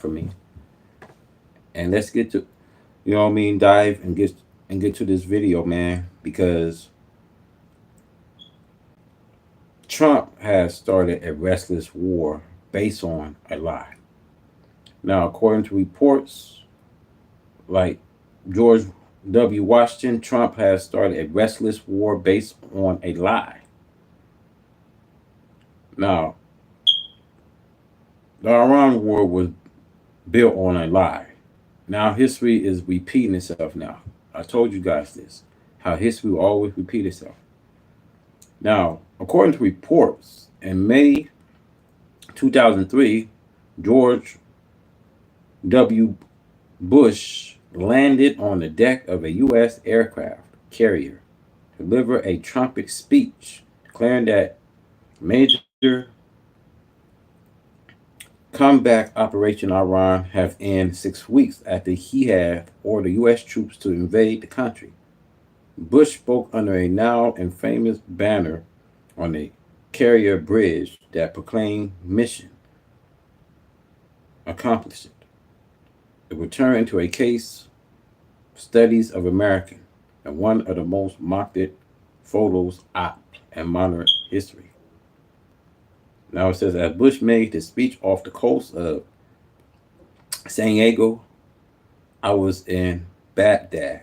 for me. And let's get to, you know what I mean, dive and get to this video, man, because Trump has started a restless war based on a lie. Now, according to reports like George W. Washington, Trump has started a restless war based on a lie. Now, the Iran war was built on a lie. Now, history is repeating itself now. I told you guys this, how history will always repeat itself. Now, according to reports, in May 2003, George W. Bush landed on the deck of a U.S. aircraft carrier to deliver a trumpet speech declaring that major comeback Operation Iran have ended 6 weeks after he had ordered U.S. troops to invade the country. Bush spoke under a now infamous banner on a carrier bridge that proclaimed mission accomplished. It would turn into a case studies of American and one of the most mocked photos op in modern history. Now it says as Bush made the speech off the coast of San Diego, I was in Baghdad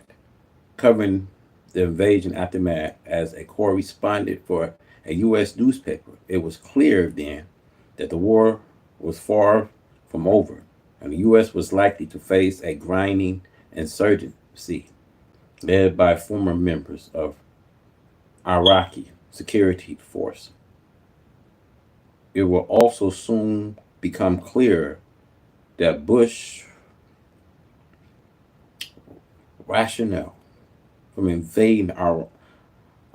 covering the invasion aftermath as a correspondent for a U.S. newspaper. It was clear then that the war was far from over, and the U.S. was likely to face a grinding insurgency led by former members of Iraqi security force. It will also soon become clear that Bush rationale from invading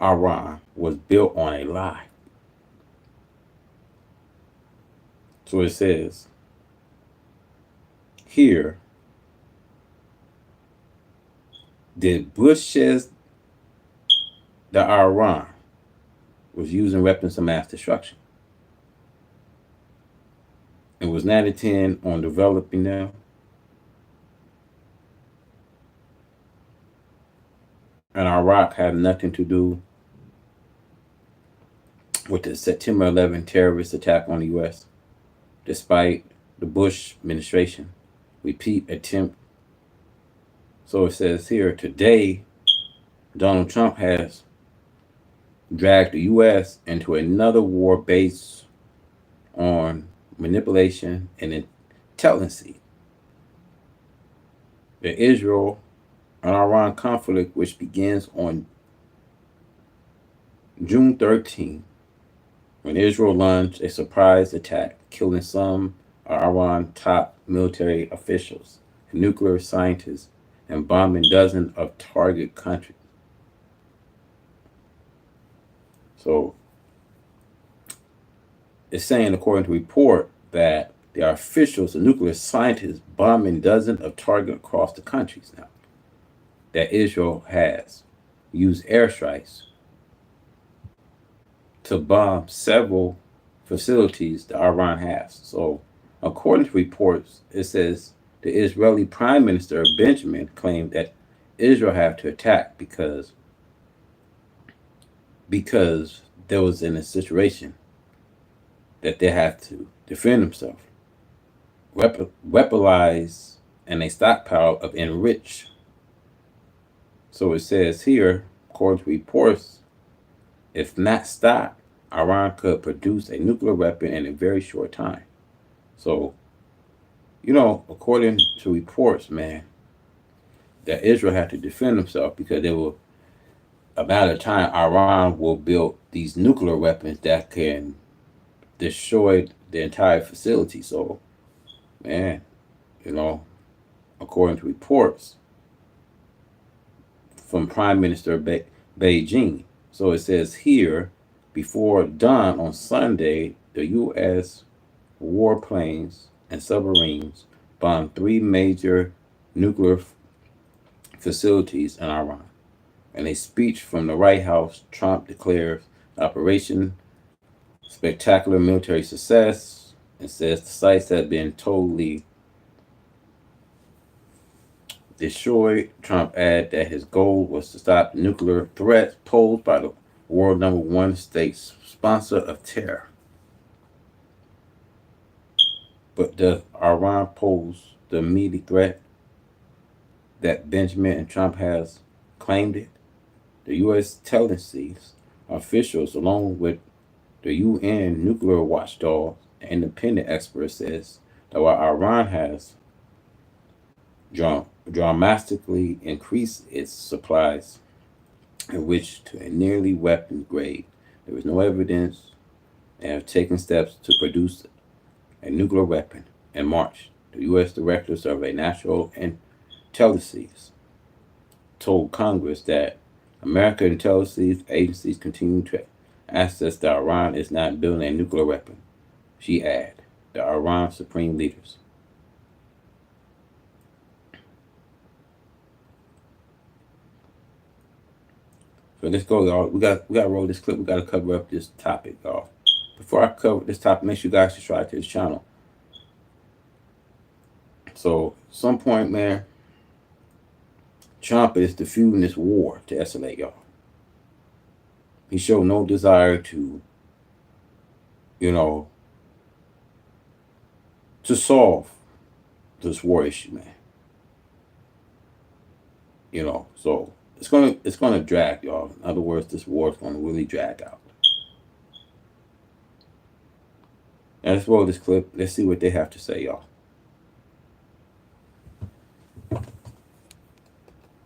Iran was built on a lie. So it says here, did Bush says that Iran was using weapons of mass destruction and was not intent on developing them? And Iraq had nothing to do with the September 11 terrorist attack on the U.S., despite the Bush administration repeat attempt. So it says here, today, Donald Trump has dragged the U.S. into another war based on manipulation and intelligence. The Israel and Iran conflict, which begins on June 13, when Israel launched a surprise attack, killing some of Iran's top military officials and nuclear scientists and bombing dozens of target countries. So it's saying, according to report, that there are officials and nuclear scientists bombing dozens of targets across the countries now. That Israel has used airstrikes to bomb several facilities that Iran has. So, according to reports, it says the Israeli Prime Minister Benjamin claimed that Israel had to attack because there was in a situation that they have to defend themselves, weaponize, and a stockpile of enriched. So it says here, according to reports, if not stopped, Iran could produce a nuclear weapon in a very short time. So, according to reports, man, that Israel had to defend themselves because they were about a time Iran will build these nuclear weapons that can destroy the entire facility. So, man, you know, according to reports from Prime Minister Beijing. So it says here, before dawn on Sunday, the U.S. warplanes and submarines bombed three major nuclear facilities in Iran. In a speech from the White House, Trump declares Operation spectacular military success and says the sites have been totally destroyed. Trump added that his goal was to stop nuclear threats posed by the world number one state sponsor of terror. But does Iran pose the immediate threat that Benjamin and Trump has claimed it? The U.S. intelligence officials, along with the UN nuclear watchdog and independent experts, says that while Iran has dramatically increased its supplies in which to a nearly weapons grade, there is no evidence and have taken steps to produce a nuclear weapon. In March, the U.S. directors of a national intelligence told Congress that American intelligence agencies continue to assess that Iran is not building a nuclear weapon. She added, the Iran supreme leaders. So let's go, y'all. We got to roll this clip. We got to cover up this topic, y'all. Before I cover this topic, make sure you guys subscribe to this channel. So, at some point, man, Trump is defusing this war to escalate, y'all. He showed no desire to, you know, to solve this war issue, man. You know, so it's gonna drag, y'all. In other words, this war is gonna really drag out. Now let's roll this clip. Let's see what they have to say, y'all.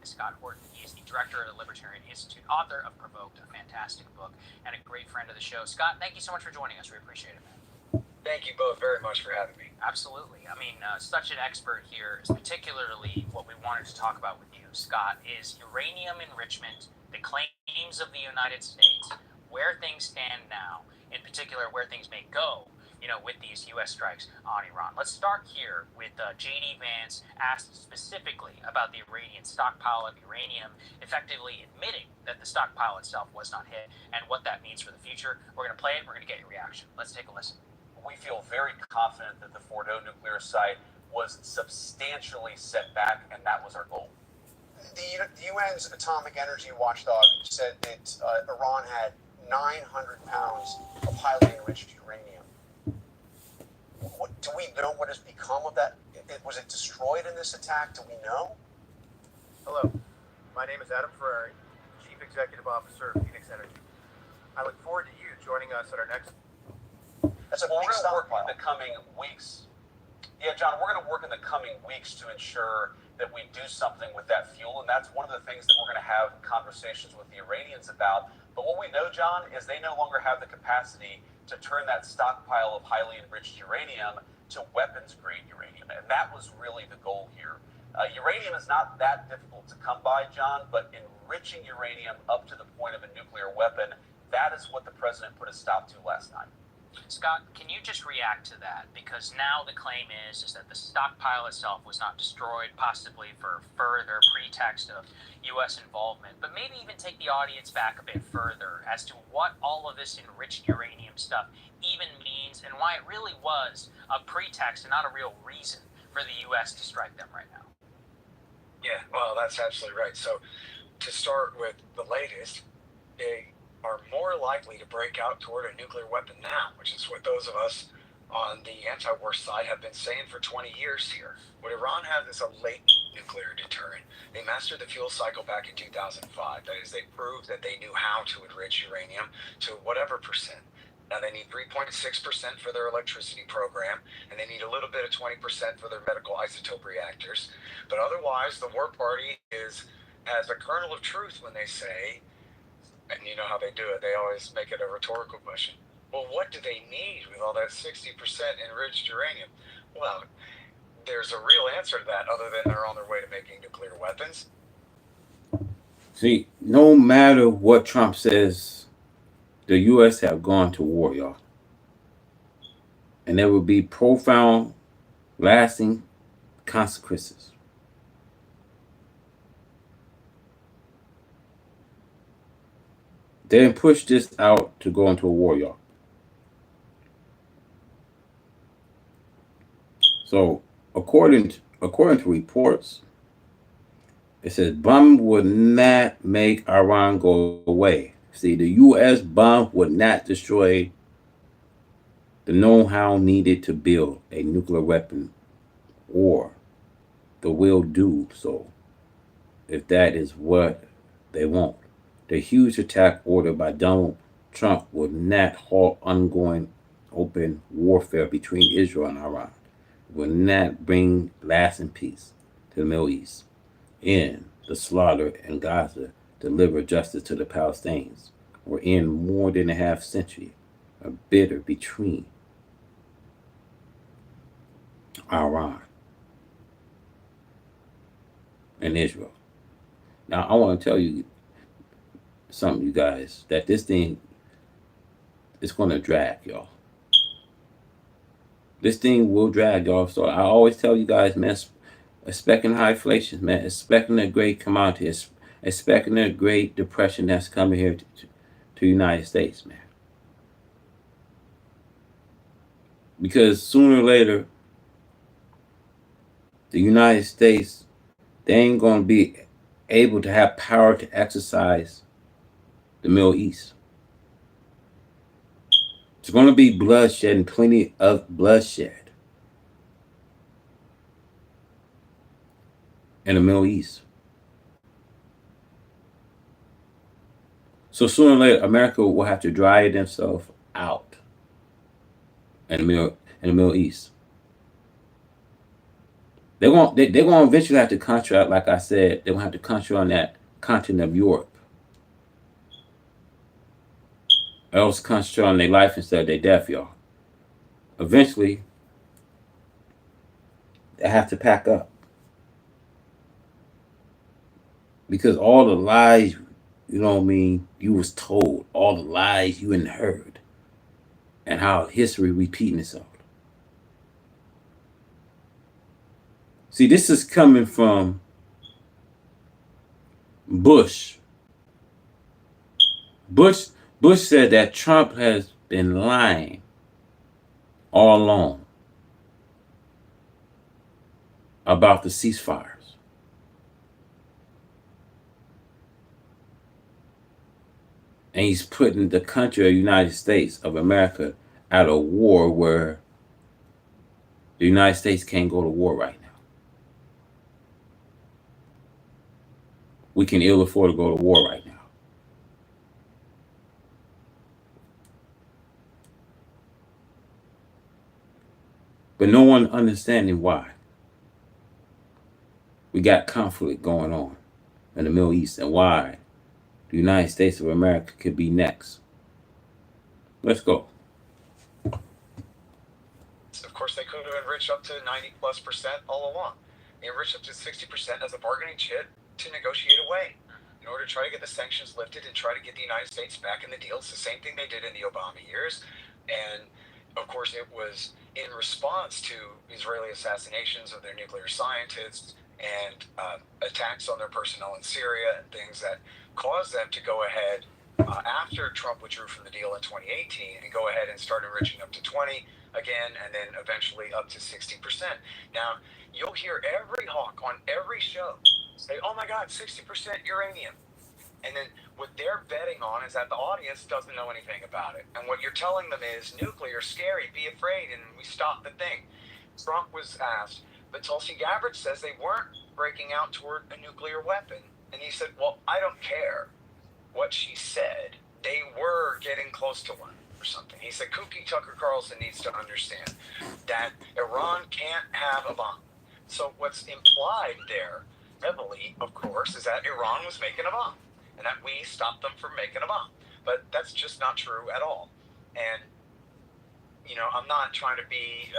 Scott Horton. He is the director of the Libertarian Institute, author of Provoked, a fantastic book, and a great friend of the show. Scott, thank you so much for joining us. We appreciate it, man. Thank you both very much for having me. Absolutely. I mean, such an expert here is particularly what we wanted to talk about with you, Scott, is uranium enrichment, the claims of the United States, where things stand now, in particular where things may go, you know, with these U.S. strikes on Iran. Let's start here with J.D. Vance asked specifically about the Iranian stockpile of uranium, effectively admitting that the stockpile itself was not hit and what that means for the future. We're going to play it. We're going to get your reaction. Let's take a listen. We feel very confident that the Fordo nuclear site was substantially set back, and that was our goal. The UN's Atomic Energy Watchdog said that Iran had 900 pounds of highly enriched uranium. Do we know what has become of that? Was it destroyed in this attack? Do we know? Hello, my name is Adam Ferrari, Chief Executive Officer of Phoenix Energy. I look forward to you joining us at our next... That's a We're big going to work stockpile. in the coming weeks. Yeah, John, we're going to work in the coming weeks to ensure that we do something with that fuel, and that's one of the things that we're going to have conversations with the Iranians about. But what we know, John, is they no longer have the capacity to turn that stockpile of highly enriched uranium to weapons-grade uranium, and that was really the goal here. Uranium is not that difficult to come by, John, but enriching uranium up to the point of a nuclear weapon, that is what the president put a stop to last night. Scott, can you just react to that? Because now the claim is that the stockpile itself was not destroyed, possibly for further pretext of U.S. involvement, but maybe even take the audience back a bit further as to what all of this enriched uranium stuff even means and why it really was a pretext and not a real reason for the U.S. to strike them right now. Yeah, well, that's absolutely right. So to start with the latest, they are more likely to break out toward a nuclear weapon now, which is what those of us on the anti-war side have been saying for 20 years here. What Iran has is a latent nuclear deterrent. They mastered the fuel cycle back in 2005. That is, they proved that they knew how to enrich uranium to whatever percent. Now they need 3.6% for their electricity program, and they need a little bit of 20% for their medical isotope reactors. But otherwise, the war party has a kernel of truth when they say, and you know how they do it, they always make it a rhetorical question. Well, what do they need with all that 60% enriched uranium? Well, there's a real answer to that other than they're on their way to making nuclear weapons. See, no matter what Trump says, the U.S. have gone to war, y'all. And there will be profound, lasting consequences. They didn't push this out to go into a war, y'all. So, according to reports, It says bomb would not make Iran go away. See, the U.S. bomb would not destroy the know-how needed to build a nuclear weapon, or the will do so if that is what they want. The huge attack ordered by Donald Trump would not halt ongoing open warfare between Israel and Iran. It would not bring lasting peace to the Middle East. End the slaughter in Gaza, deliver justice to the Palestinians, or end more than a half century of bitter between Iran and Israel. Now, I want to tell you something, you guys, that this thing is going to drag, y'all. This thing will drag, y'all. So I always tell you guys, man, expecting high inflation, man, expecting a great commodity, expecting a great depression that's coming here to the United States, man. Because sooner or later, the United States, they ain't going to be able to have power to exercise the Middle East. It's going to be bloodshed and plenty of bloodshed in the Middle East. So sooner or later, America will have to dry themselves out in the Middle East. They're going to eventually have to concentrate, like I said, they're going to have to concentrate on that continent of Europe. Or else concentrate on their life instead of their death, y'all. Eventually, they have to pack up. Because all the lies, you know what I mean, you was told, all the lies you heard, and how history repeating itself. See, this is coming from Bush. Bush said that Trump has been lying all along about the ceasefires. And he's putting the country of the United States of America at a war where the United States can't go to war right now. We can ill afford to go to war right now. But no one understanding why. We got conflict going on in the Middle East and why the United States of America could be next. Let's go. Of course, they could have enriched up to 90+% all along. They enriched up to 60% as a bargaining chip to negotiate away in order to try to get the sanctions lifted and try to get the United States back in the deal. It's the same thing they did in the Obama years. And of course, it was in response to Israeli assassinations of their nuclear scientists and attacks on their personnel in Syria and things that caused them to go ahead after Trump withdrew from the deal in 2018 and go ahead and start enriching up to 20 again, and then eventually up to 60%. Now, you'll hear every hawk on every show say, oh my God, 60% uranium. And then what they're betting on is that the audience doesn't know anything about it. And what you're telling them is nuclear, scary, be afraid, and we stop the thing. Trump was asked, but Tulsi Gabbard says they weren't breaking out toward a nuclear weapon. And he said, well, I don't care what she said. They were getting close to one or something. He said, Kooky Tucker Carlson needs to understand that Iran can't have a bomb. So what's implied there heavily, of course, is that Iran was making a bomb and that we stopped them from making a bomb. But that's just not true at all. And, I'm not trying to be,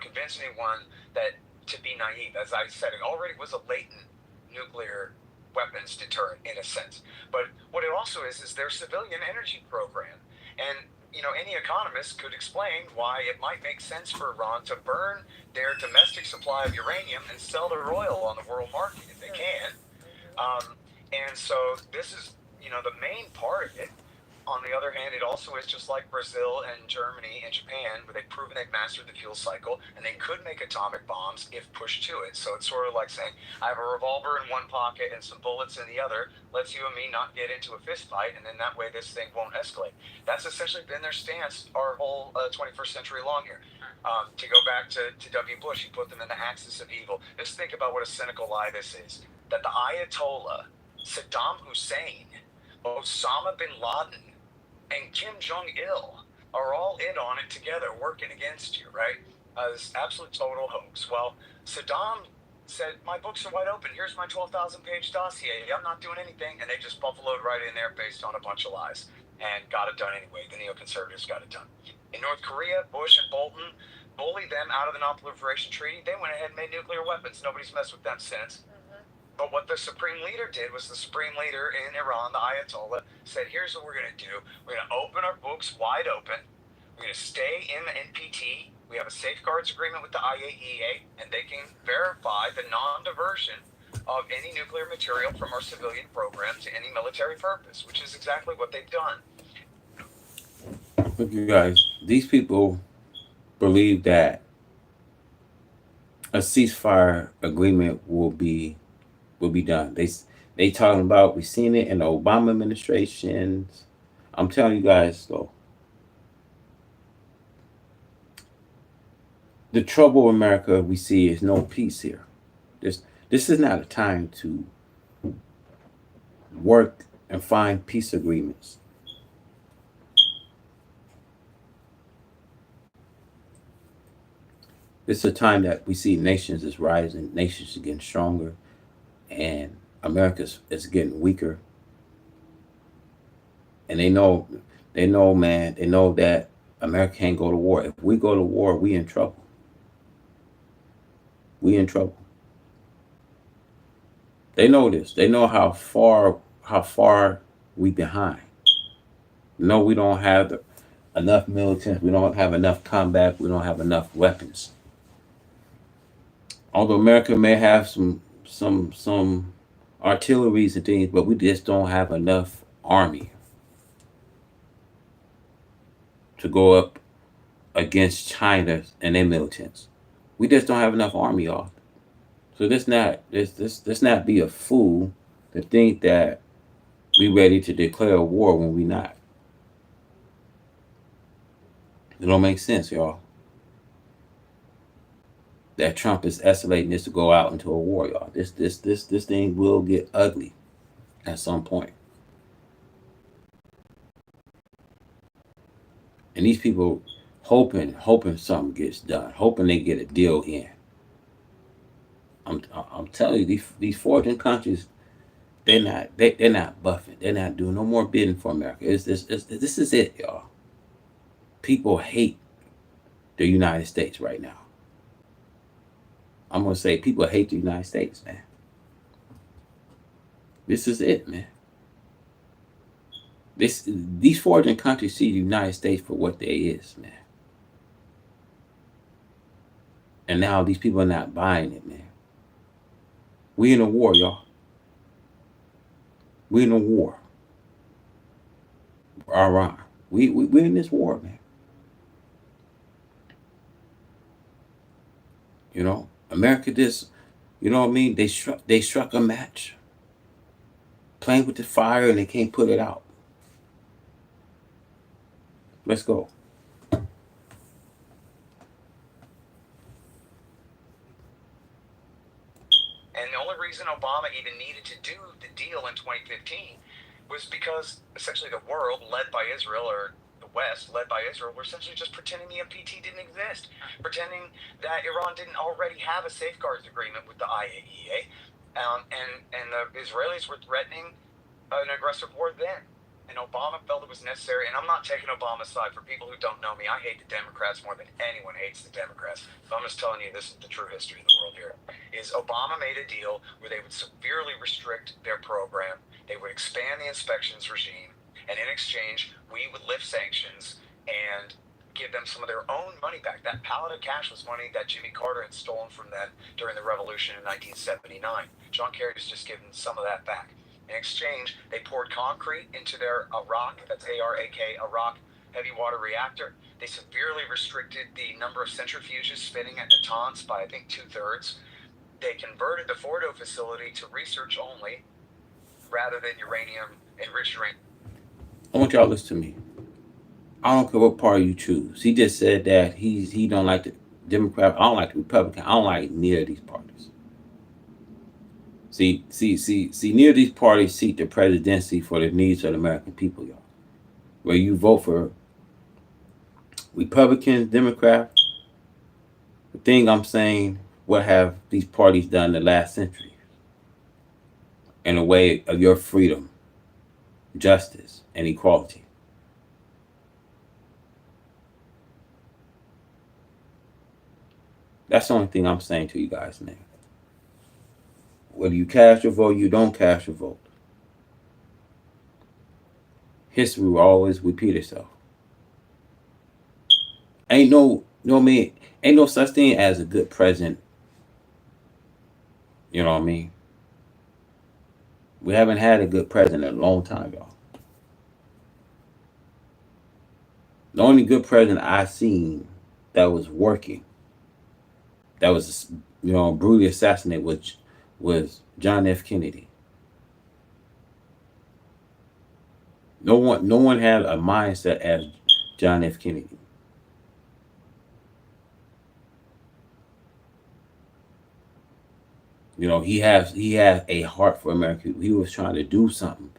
convince anyone that to be naive. As I said, it already was a latent nuclear weapons deterrent in a sense. But what it also is their civilian energy program. And, any economist could explain why it might make sense for Iran to burn their domestic supply of uranium and sell their oil on the world market if they can. And so this is, the main part of it. on the other hand, it also is just like Brazil and Germany and Japan, where they've proven they've mastered the fuel cycle and they could make atomic bombs if pushed to it. So it's sort of like saying, I have a revolver in one pocket and some bullets in the other. Let's you and me not get into a fist fight, and then that way this thing won't escalate. That's essentially been their stance our whole 21st century long here. To go back to W. Bush, he put them in the axis of evil. Just think about what a cynical lie this is. That the Ayatollah, Saddam Hussein, Osama bin Laden, and Kim Jong-il are all in on it together, working against you, right? This absolute total hoax. Well, Saddam said, my books are wide open. Here's my 12,000-page dossier. I'm not doing anything. And they just buffaloed right in there based on a bunch of lies and got it done anyway. The neoconservatives got it done. In North Korea, Bush and Bolton bullied them out of the Non-Proliferation Treaty. They went ahead and made nuclear weapons. Nobody's messed with them since. But what the supreme leader did was the supreme leader in Iran, the Ayatollah, said, here's what we're going to do. We're going to open our books wide open. We're going to stay in the NPT. We have a safeguards agreement with the IAEA, and they can verify the non-diversion of any nuclear material from our civilian program to any military purpose, which is exactly what they've done. Look, you guys, these people believe that a ceasefire agreement will be done. They talking about, we seen it in the Obama administrations. I'm telling you guys though, the trouble in America we see is no peace here. This is not a time to work and find peace agreements. It's a time that we see nations is rising, nations are getting stronger, and America is getting weaker. And they know, man, they know that America can't go to war. If we go to war, we in trouble. We in trouble. They know this. They know how far we behind. No, we don't have enough militants. We don't have enough combat. We don't have enough weapons. Although America may have some artilleries and things, but we just don't have enough army to go up against China and their militants. We just don't have enough army, y'all. So this not be a fool to think that we ready to declare a war when we not. It don't make sense, y'all. That Trump is escalating this to go out into a war, y'all. This thing will get ugly at some point. And these people hoping something gets done, hoping they get a deal in. I'm telling you, these fortune countries, they're not buffing. They're not doing no more bidding for America. This is it, y'all. People hate the United States right now. I'm gonna say people hate the United States, man. This is it, man. These foreign countries see the United States for what they is, man. And now these people are not buying it, man. We in a war, y'all. We in a war. Iran. We in this war, man. You know, America just, you know what I mean? They struck a match, playing with the fire, and they can't put it out. Let's go. And the only reason Obama even needed to do the deal in 2015 was because essentially the world, led by Israel, or the West, led by Israel, were essentially just pretending the NPT didn't exist, pretending that Iran didn't already have a safeguards agreement with the IAEA, and the Israelis were threatening an aggressive war then. And Obama felt it was necessary, and I'm not taking Obama's side. For people who don't know me, I hate the Democrats more than anyone hates the Democrats. So I'm just telling you, this is the true history of the world here. Is Obama made a deal where they would severely restrict their program, they would expand the inspections regime, and in exchange, we would lift sanctions and give them some of their own money back. That pallet of cash was money that Jimmy Carter had stolen from them during the revolution in 1979. John Kerry's just given some of that back. In exchange, they poured concrete into their Arak, that's ARAK, Arak heavy water reactor. They severely restricted the number of centrifuges spinning at Natanz by, I think, 2/3. They converted the Fordo facility to research only rather than uranium, enriched uranium. I want y'all to listen to me. I don't care what party you choose. He just said that he don't like the Democrat. I don't like the Republican. I don't like neither of these parties. See, neither of these parties seek the presidency for the needs of the American people, y'all. Where you vote for Republicans, Democrats, the thing I'm saying, what have these parties done in the last century in a way of your freedom, justice, and equality? That's the only thing I'm saying to you guys, man. Whether you cast your vote, you don't cast your vote. History will always repeat itself. Ain't no, you know what I mean? Ain't no such thing as a good president. You know what I mean? We haven't had a good president in a long time, y'all. The only good president I seen that was working, that was brutally assassinated, was John F. Kennedy. No one had a mindset as John F. Kennedy. He has a heart for America. He was trying to do something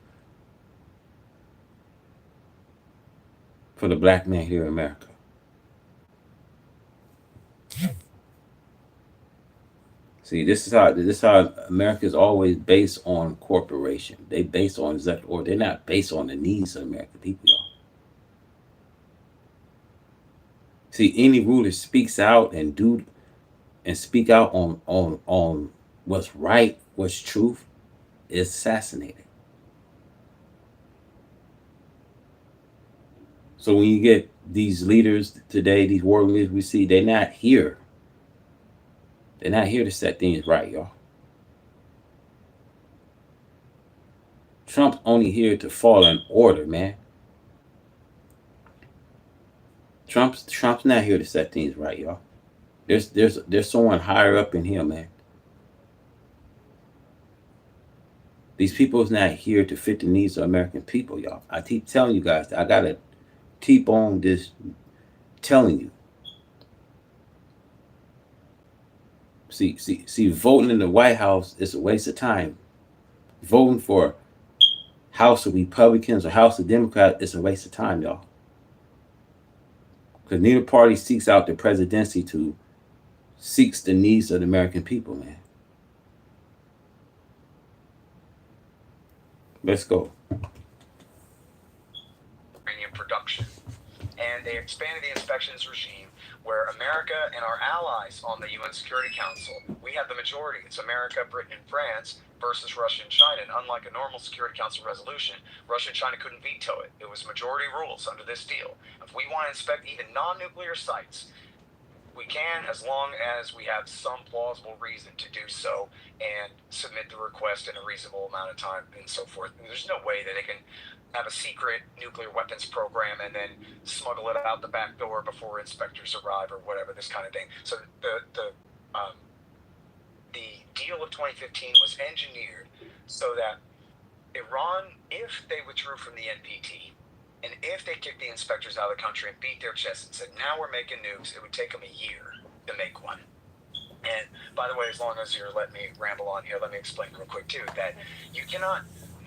for the black man here in America. See, this is how America is always based on corporation. They based on executive order. They're not based on the needs of the American people, y'all. See, any ruler speaks out and speak out on what's right, what's truth, is assassinated. So when you get these leaders today, these world leaders we see, they're not here. They're not here to set things right, y'all. Trump's only here to fall in order, man. Trump's not here to set things right, y'all. There's someone higher up in here, man. These people is not here to fit the needs of American people, y'all. I keep telling you guys that. I gotta keep on this telling you. See, voting in the White House is a waste of time. Voting for House of Republicans or House of Democrats is a waste of time, y'all. Because neither party seeks out the presidency to seeks the needs of the American people, man. Let's go. Uranium production. And they expanded the inspections regime where America and our allies on the UN Security Council, we have the majority. It's America, Britain, and France versus Russia and China. And unlike a normal Security Council resolution, Russia and China couldn't veto it. It was majority rules under this deal. If we want to inspect even non-nuclear sites, we can, as long as we have some plausible reason to do so and submit the request in a reasonable amount of time and so forth. And there's no way that they can have a secret nuclear weapons program and then smuggle it out the back door before inspectors arrive or whatever, this kind of thing. So the deal of 2015 was engineered so that Iran, if they withdrew from the NPT, and if they kicked the inspectors out of the country and beat their chests and said, now we're making nukes, it would take them a year to make one. And by the way, as long as you're letting me ramble on here, let me explain real quick too, that you cannot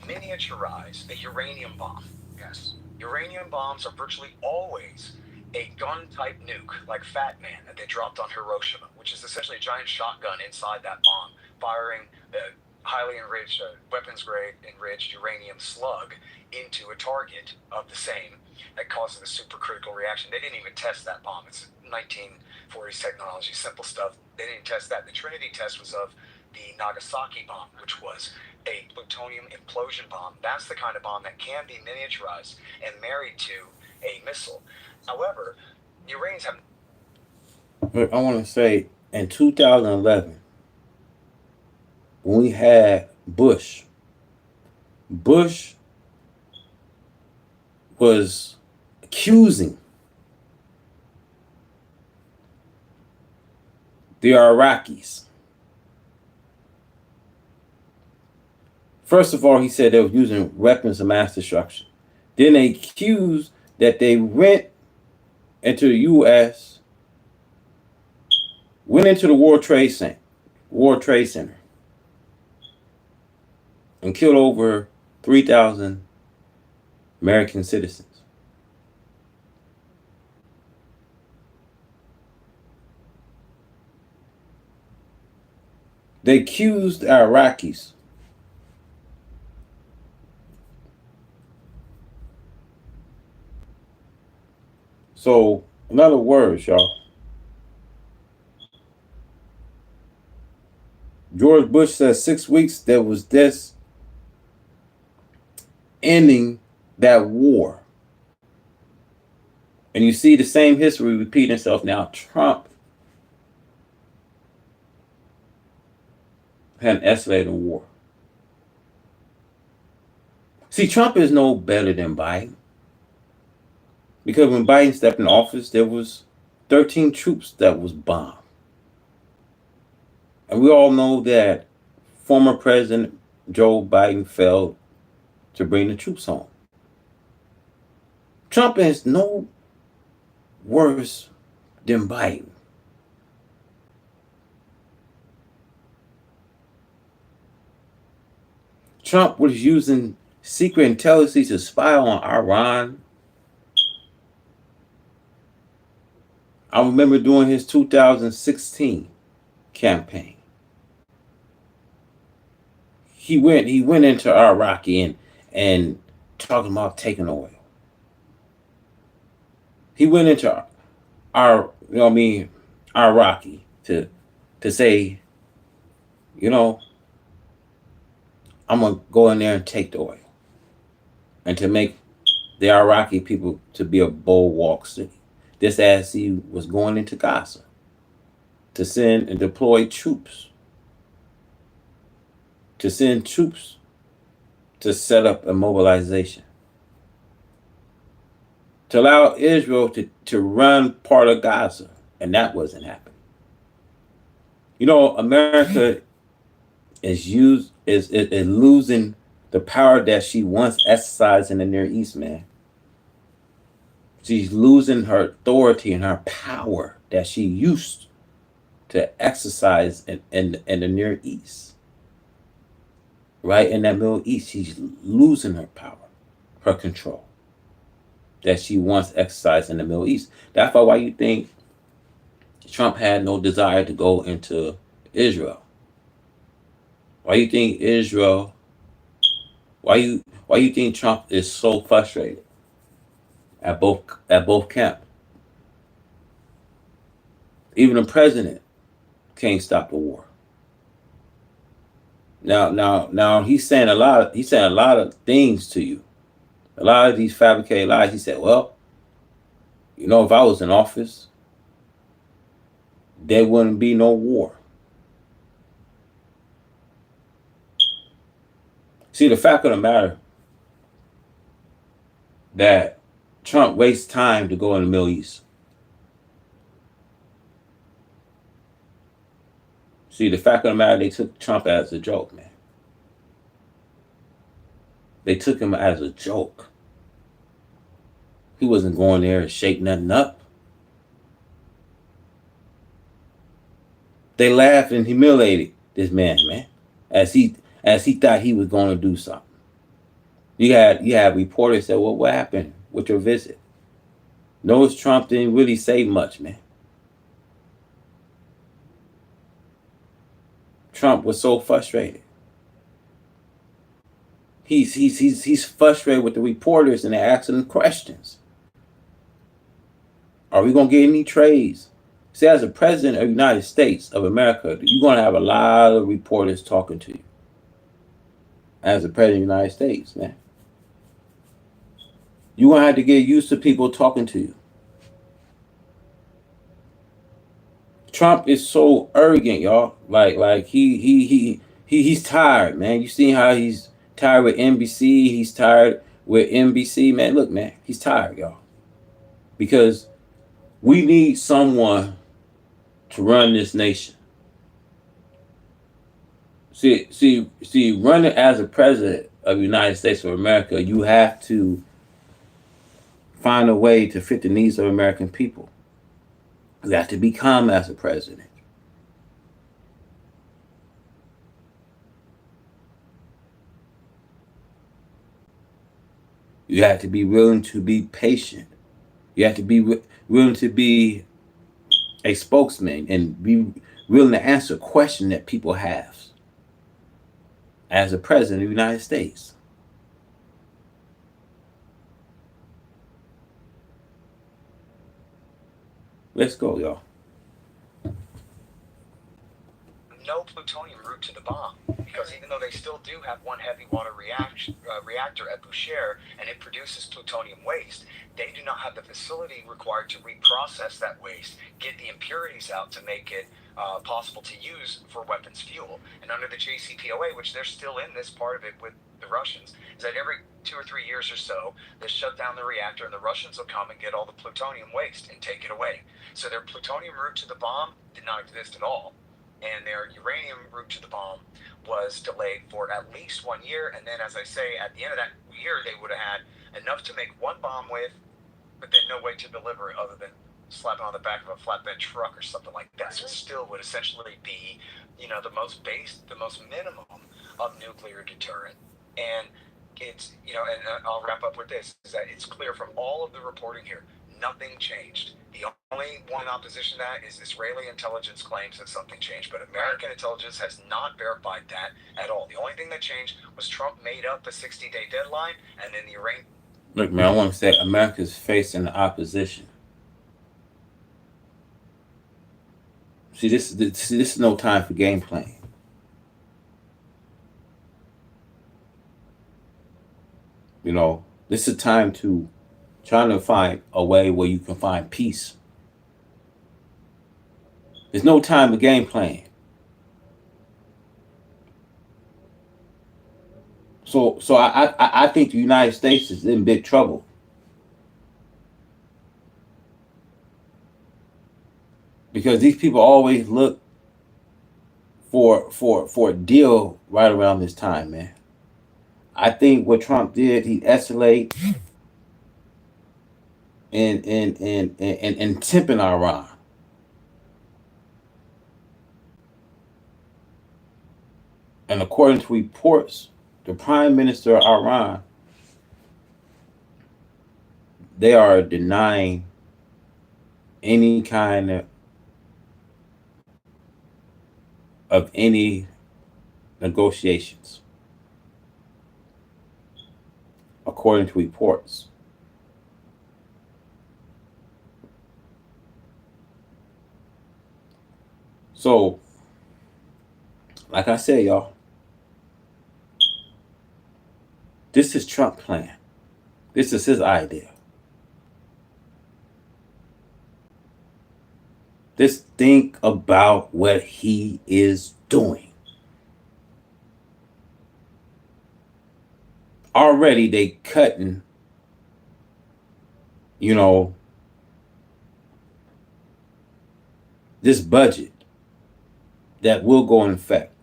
miniaturize a uranium bomb. Yes. Uranium bombs are virtually always a gun-type nuke, like Fat Man, that they dropped on Hiroshima, which is essentially a giant shotgun inside that bomb, firing the highly enriched, weapons-grade enriched uranium slug into a target of the same that causes a supercritical reaction. They didn't even test that bomb. It's 1940s technology, simple stuff. They didn't test that. The Trinity test was of the Nagasaki bomb, which was a plutonium implosion bomb. That's the kind of bomb that can be miniaturized and married to a missile. However, the Iranians have... I want to say in 2011, when we had Bush, Bush was accusing the Iraqis. First of all, he said they were using weapons of mass destruction. Then they accused that they went into the U.S., went into the World Trade Center, and killed over 3,000 American citizens. They accused the Iraqis so, in other words, y'all, George Bush said 6 weeks there was this ending that war. And you see the same history repeating itself now. Trump had an escalated war. See, Trump is no better than Biden. Because when Biden stepped in office, there was 13 troops that was bombed. And we all know that former President Joe Biden failed to bring the troops home. Trump is no worse than Biden. Trump was using secret intelligence to spy on Iran. I remember during his 2016 campaign. He went into Iraq and talking about taking oil. He went into Iraqi to say, I'm gonna go in there and take the oil. And to make the Iraqi people to be a bulwark city. This as he was going into Gaza to send and deploy troops. To send troops to set up a mobilization. To allow Israel to run part of Gaza. And that wasn't happening. America is losing the power that she once exercised in the Near East, man. She's losing her authority and her power that she used to exercise in the Near East. Right? In that Middle East, she's losing her power, her control that she once exercised in the Middle East. That's why you think Trump had no desire to go into Israel. Why you think why you think Trump is so frustrated at both camps? Even the president can't stop the war. Now he's saying a lot of things to you. A lot of these fabricated lies. He said, well, if I was in office, there wouldn't be no war. See, the fact of the matter that Trump wastes time to go in the Middle East. See, the fact of the matter, they took Trump as a joke, man. They took him as a joke. He wasn't going there to shake nothing up. They laughed and humiliated this man, as he thought he was going to do something. You had reporters say, well, what happened with your visit? Notice Trump didn't really say much, man. Trump was so frustrated. He's frustrated with the reporters and they're asking him questions. Are we gonna get any trades? See, as a president of the United States of America, you're gonna have a lot of reporters talking to you. As a president of the United States, man. You're gonna have to get used to people talking to you. Trump is so arrogant, y'all. Like he's tired, man. You see how he's tired with NBC. He's tired with NBC. Man, look, man, he's tired, y'all. Because we need someone to run this nation. See, running as a president of the United States of America, you have to find a way to fit the needs of American people. You have to become as a president. You have to be willing to be patient. You have to be willing to be a spokesman and be willing to answer a question that people have as a president of the United States. Let's go, y'all. No plutonium route to the bomb, because even though they still do have one heavy water reactor at Boucher and it produces plutonium waste, they do not have the facility required to reprocess that waste, get the impurities out to make it possible to use for weapons fuel. And under the JCPOA, which they're still in this part of it with the Russians, is that every 2 or 3 years or so, they shut down the reactor and the Russians will come and get all the plutonium waste and take it away. So their plutonium route to the bomb did not exist at all. And their uranium route to the bomb was delayed for at least 1 year. And then, as I say, at the end of that year, they would have had enough to make one bomb with, but then no way to deliver it other than slapping on the back of a flatbed truck or something like that. So it still would essentially be, the most minimum of nuclear deterrent. And it's, and I'll wrap up with this, is that it's clear from all of the reporting here, nothing changed. The only one in opposition to that is Israeli intelligence claims that something changed, but American intelligence has not verified that at all. The only thing that changed was Trump made up a 60-day deadline, and then the Iranian. Look, man, I want to say America's facing the opposition. See, this is no time for game playing. This is a time to trying to find a way where you can find peace. There's no time for game playing. So I think the United States is in big trouble. Because these people always look for a deal right around this time, man. I think what Trump did, he escalated and temping Iran. And according to reports, the Prime Minister of Iran, they are denying any kind of any negotiations, according to reports. So, like I said, y'all, this is Trump's plan. This is his idea. Just think about what he is doing. Already they cutting, this budget that will go in effect.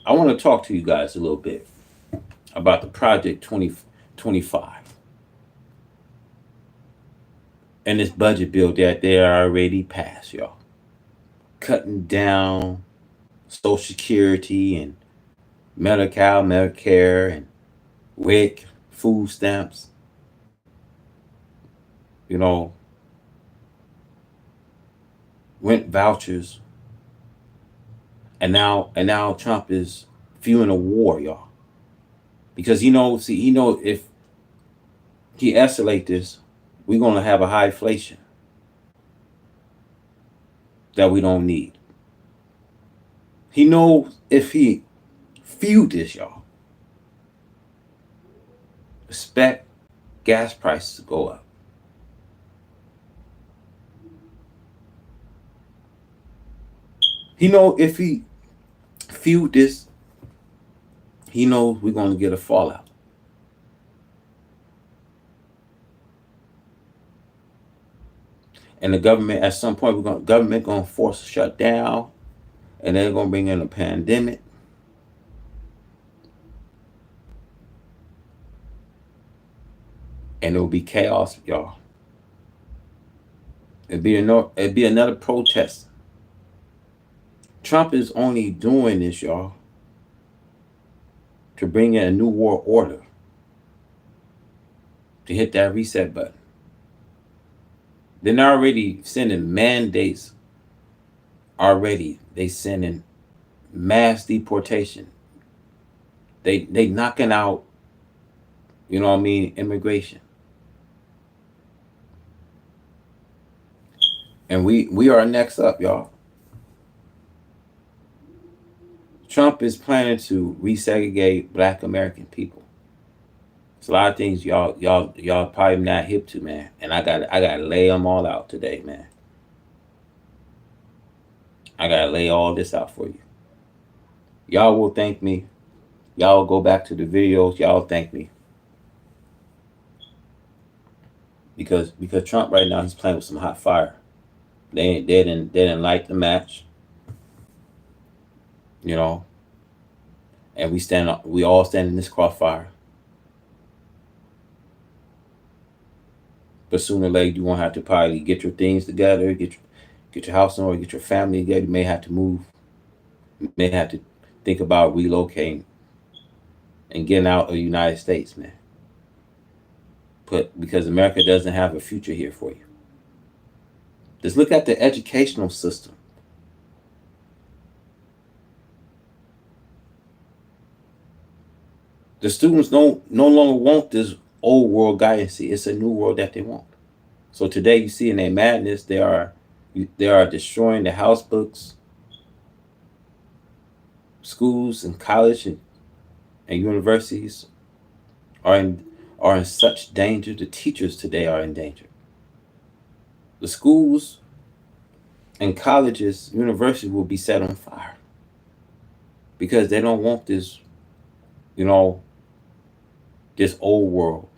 I want to talk to you guys a little bit about the Project 2025 and this budget bill that they already passed, y'all. Cutting down Social Security and Medicare, and WIC, food stamps. Rent vouchers. And now Trump is fueling a war, y'all. Because he knows if he escalate this, we're gonna have a high inflation that we don't need. He knows if he fueled this, y'all, expect gas prices to go up. He know if he fueled this, He knows we're going to get a fallout. And the government, at some point, government going to force a shutdown, and they're going to bring in a pandemic, and it will be chaos, y'all. It'd be another protest. Trump is only doing this, y'all, to bring in a new world order, to hit that reset button. They're already sending mandates. Already, they sending mass deportation. They knocking out, you know what I mean, immigration. And we are next up, y'all. Trump is planning to resegregate Black American people. It's a lot of things y'all probably not hip to, man. And I got to lay them all out today, man. I got to lay all this out for you. Y'all will thank me. Y'all will go back to the videos. Y'all thank me because Trump right now he's playing with some hot fire. They didn't like the match, you know, and we all stand in this crossfire. But sooner or later, you won't have to probably get your things together, get your house in order, get your family together. You may have to move. You may have to think about relocating and getting out of the United States, man. Because America doesn't have a future here for you. Just look at the educational system. The students don't no longer want this old world guidance. It's a new world that they want. So today, you see in their madness, they are destroying the house books, schools and college and universities are in are in such danger. The teachers today are in danger. The schools and colleges, universities will be set on fire because they don't want this, you know, this old world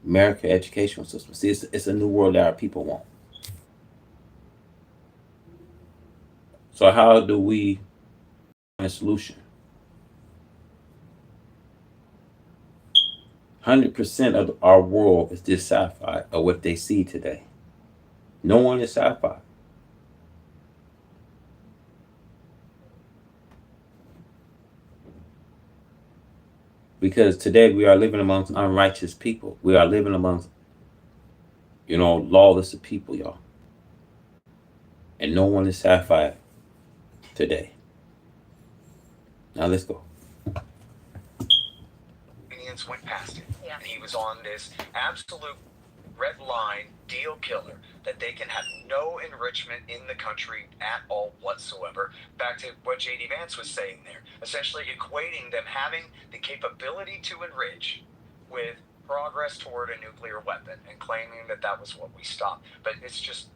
America educational system. See, it's a new world that our people want. So how do we find a solution? 100% of our world is this sci-fi or what they see today. No one is sci-fi. Because today we are living amongst unrighteous people. We are living amongst, lawless people, y'all. And no one is sci-fi today. Now let's go. Indians went past it. Yeah. And he was on this absolute red line deal killer that they can have no enrichment in the country at all whatsoever. Back to what J.D. Vance was saying there, essentially equating them having the capability to enrich with progress toward a nuclear weapon and claiming that that was what we stopped. But it's just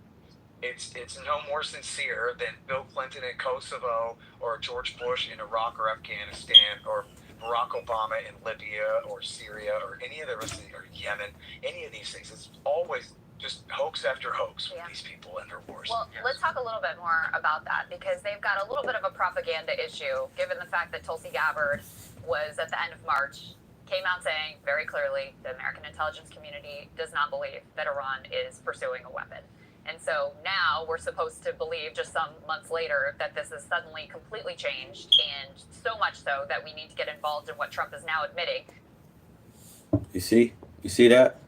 it's no more sincere than Bill Clinton in Kosovo or George Bush in Iraq or Afghanistan or Barack Obama in Libya or Syria or any of the rest of or Yemen, any of these things. It's always just hoax after hoax with these people and their wars. Well, let's talk a little bit more about that because they've got a little bit of a propaganda issue given the fact that Tulsi Gabbard was at the end of March came out saying very clearly the American intelligence community does not believe that Iran is pursuing a weapon. And so now we're supposed to believe just some months later that this is suddenly completely changed, and so much so that we need to get involved in what Trump is now admitting. You see that?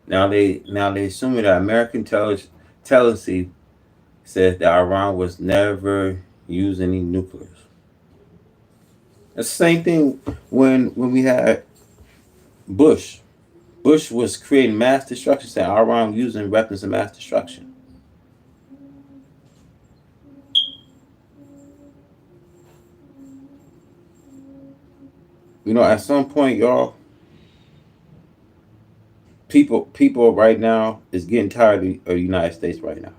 Now they assuming that American intelligence said that Iran was never used any nuclears. It's the same thing when we had Bush. Bush was creating mass destruction, saying Iran using weapons of mass destruction. At some point, y'all, people right now is getting tired of the United States right now.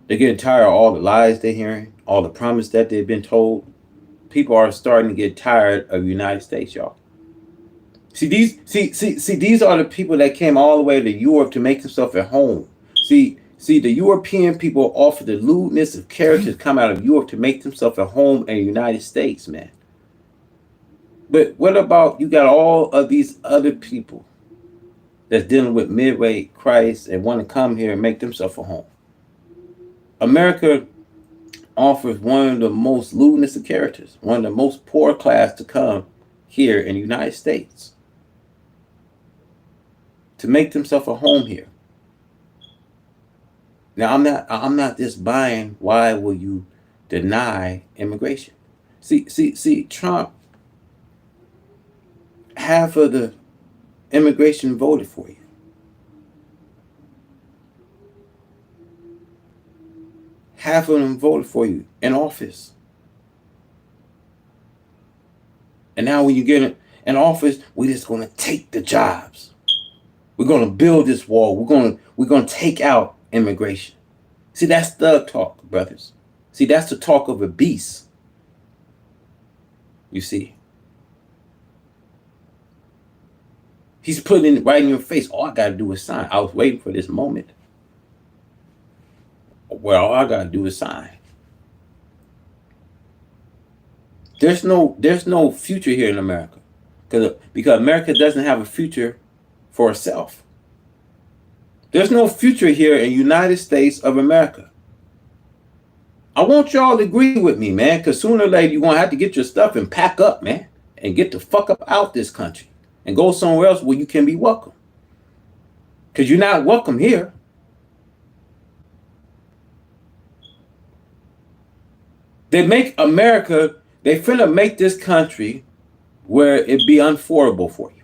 They're getting tired of all the lies they're hearing, all the promise that they've been told. People are starting to get tired of the United States, y'all. These are the people that came all the way to Europe to make themselves at home. The European people offer the lewdness of characters come out of Europe to make themselves at home in the United States, man. But what about you got all of these other people that's dealing with midway Christ and want to come here and make themselves a home? America offers one of the most lewdness of characters, one of the most poor class to come here in the United States to make themselves a home here. Now I'm not just buying why will you deny immigration. Trump, half of the immigration voted for you. Half of them voted for you in office. And now when you get in office, we're just gonna take the jobs. We're gonna build this wall. We're gonna take out immigration. See, that's thug talk, brothers. See, that's the talk of a beast. You see. He's putting it right in your face. All I gotta do is sign. I was waiting for this moment. Well, all I gotta do is sign. There's no future here in America. Because America doesn't have a future for itself. There's no future here in the United States of America. I want y'all to agree with me, man, because sooner or later you're going to have to get your stuff and pack up, man, and get the fuck up out this country and go somewhere else where you can be welcome. Because you're not welcome here. They finna make this country where it be unaffordable for you.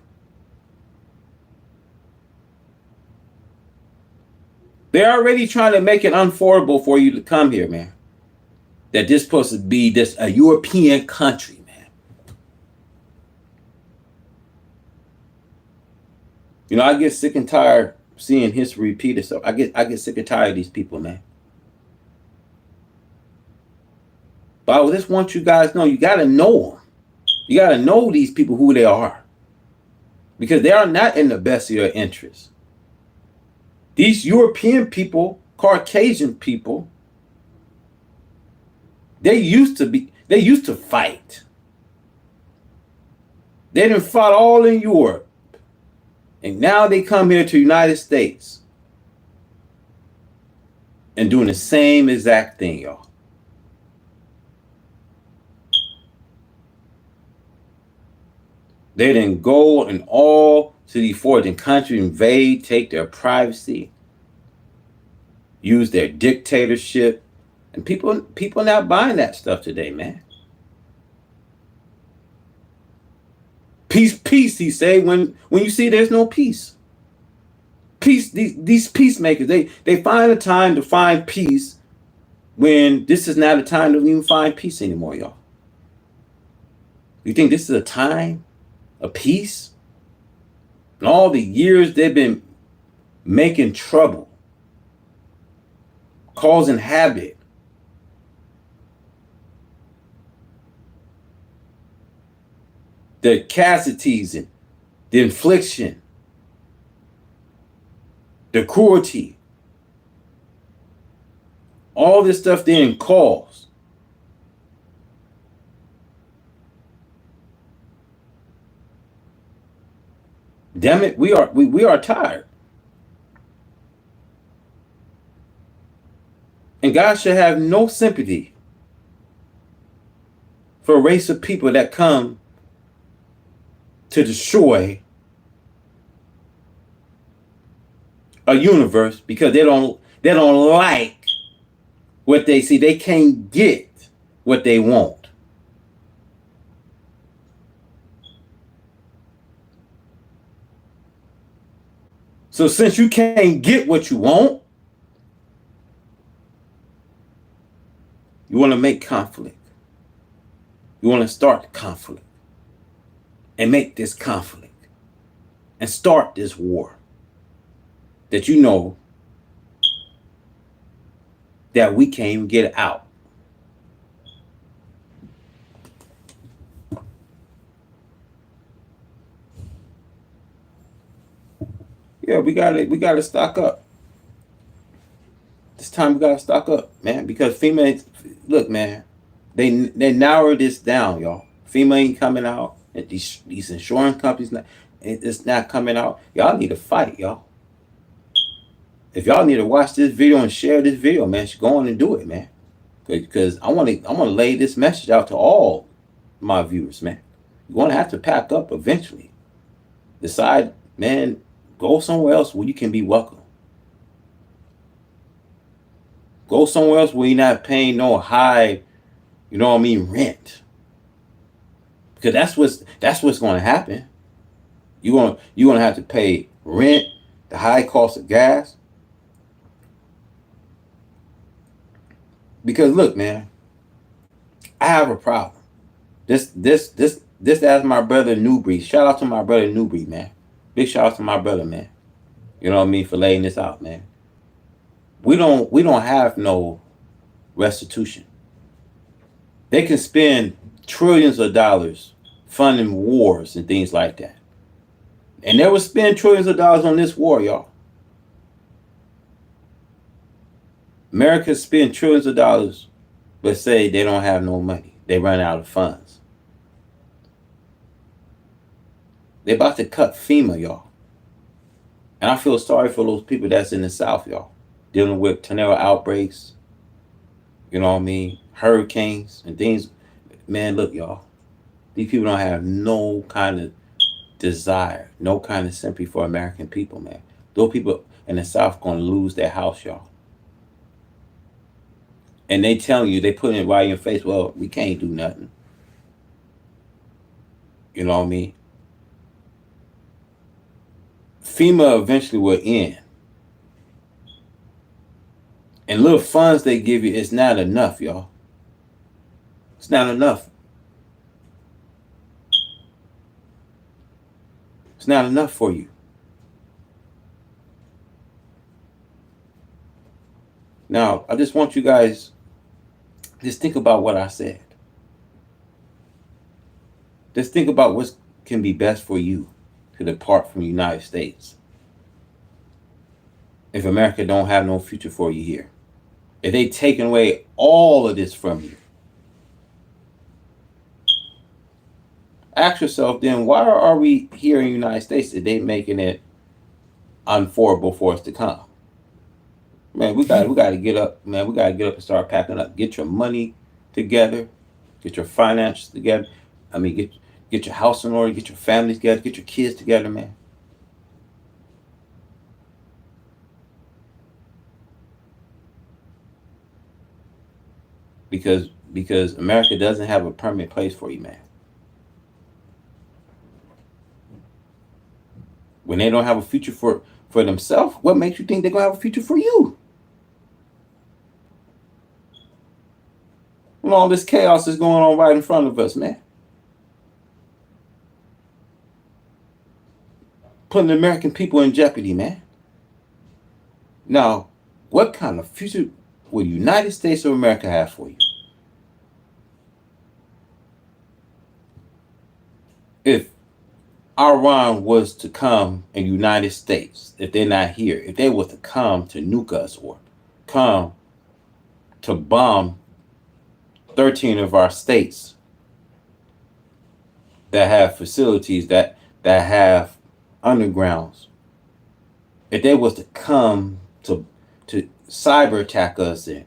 They're already trying to make it unaffordable for you to come here, man. That this supposed to be this a European country, man. You know, I get sick and tired seeing history repeat itself. I get sick and tired of these people, man. But I just want you guys to know, you got to know them. You got to know these people, who they are. Because they are not in the best of your interests. These European people, Caucasian people, they used to fight. They done fought all in Europe. And now they come here to the United States and doing the same exact thing, y'all. They didn't go and all to the foreign country, invade, take their privacy, use their dictatorship. And people not buying that stuff today, man. Peace, he say, when you see there's no peace. Peace, these peacemakers, they find a time to find peace when this is not a time to even find peace anymore, y'all. You think this is a time of peace? And all the years they've been making trouble, causing havoc, the casualties and the infliction, the cruelty, all this stuff they didn't cause. Damn it, we are tired. And God should have no sympathy for a race of people that come to destroy a universe because they don't like what they see. They can't get what they want. So since you can't get what you want, you want to make conflict. You want to start conflict and make this conflict and start this war that you know that we can't even get out. Yeah, we gotta stock up. This time we gotta stock up, man, because FEMA. Look, man, they narrowed this down, y'all. FEMA ain't coming out, and these insurance companies, it's not coming out. Y'all need to fight, y'all. If y'all need to watch this video and share this video, man, go on and do it, man. Because I want to lay this message out to all my viewers, man. You're gonna have to pack up eventually. Decide, man, go somewhere else where you can be welcome. Go somewhere else where you're not paying no high, rent. Because that's what's gonna happen. You're gonna have to pay rent, the high cost of gas. Because look, man, I have a problem. This as my brother Newbury. Shout out to my brother Newbury, man. Big shout out to my brother, man. You know what I mean, for laying this out, man. We don't have no restitution. They can spend trillions of dollars funding wars and things like that. And they will spend trillions of dollars on this war, y'all. America spend trillions of dollars, but say they don't have no money. They run out of funds. They're about to cut FEMA, y'all. And I feel sorry for those people that's in the South, y'all, dealing with tornado outbreaks, hurricanes and things. Man, look, y'all, these people don't have no kind of desire, no kind of sympathy for American people, man. Those people in the South going to lose their house, y'all. And they telling you, they put it right in your face, well, we can't do nothing. You know what I mean? FEMA eventually will end. And little funds they give you, it's not enough, y'all. It's not enough. It's not enough for you. Now, I just want you guys, just think about what I said. Just think about what can be best for you to depart from the United States. If America don't have no future for you here. If they taking away all of this from you. Ask yourself then, why are we here in the United States if they making it unaffordable for us to come? Man, we got to get up, man. We got to get up and start packing up. Get your money together. Get your finances together. I mean, get your house in order. Get your family together. Get your kids together, man. Because America doesn't have a permanent place for you, man. When they don't have a future for themselves, what makes you think they're gonna have a future for you? When all this chaos is going on right in front of us, man. Putting the American people in jeopardy, man. Now, what kind of future will the United States of America have for you? If Iran was to come in the United States, if they're not here, if they were to come to nuke us or come to bomb 13 of our states that have facilities that have undergrounds, if they was to come to cyber attack us and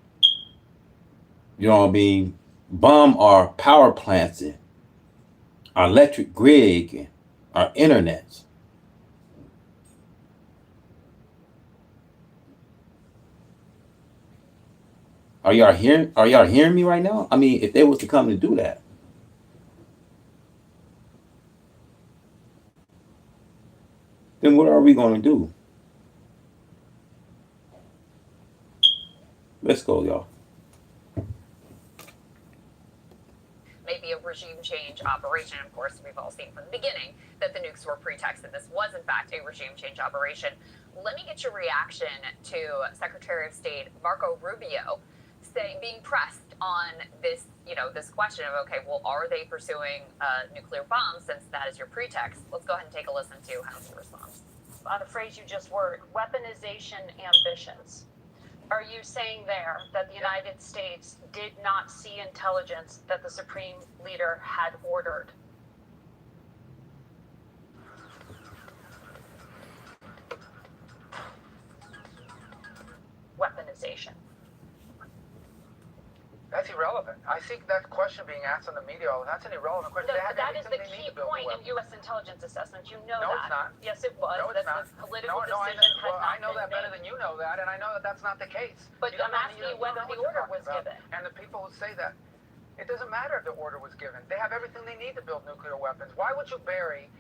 bomb our power plants and our electric grid and our internets. Are y'all hearing me right now? I mean, if they was to come to do that, then what are we going to do? Let's go, y'all. Maybe a regime change operation. Of course, we've all seen from the beginning that the nukes were pretext, that this was in fact a regime change operation. Let me get your reaction to Secretary of State Marco Rubio being pressed on this, this question of, okay, well, are they pursuing nuclear bombs since that is your pretext? Let's go ahead and take a listen to how he responds. On a phrase you just word, weaponization ambitions. Are you saying there that the United States did not see intelligence that the Supreme Leader had ordered? Weaponization. That's irrelevant. I think that question being asked on the media, that's an irrelevant question. No, but that is the key point in U.S. intelligence assessment. You know no, that. It's not. Yes, it was. No, it's not. The political I know that better than you know that, and I know that that's not the case. But I'm asking you whether the order was given. And the people who say that, it doesn't matter if the order was given. They have everything they need to build nuclear weapons. Why would you bury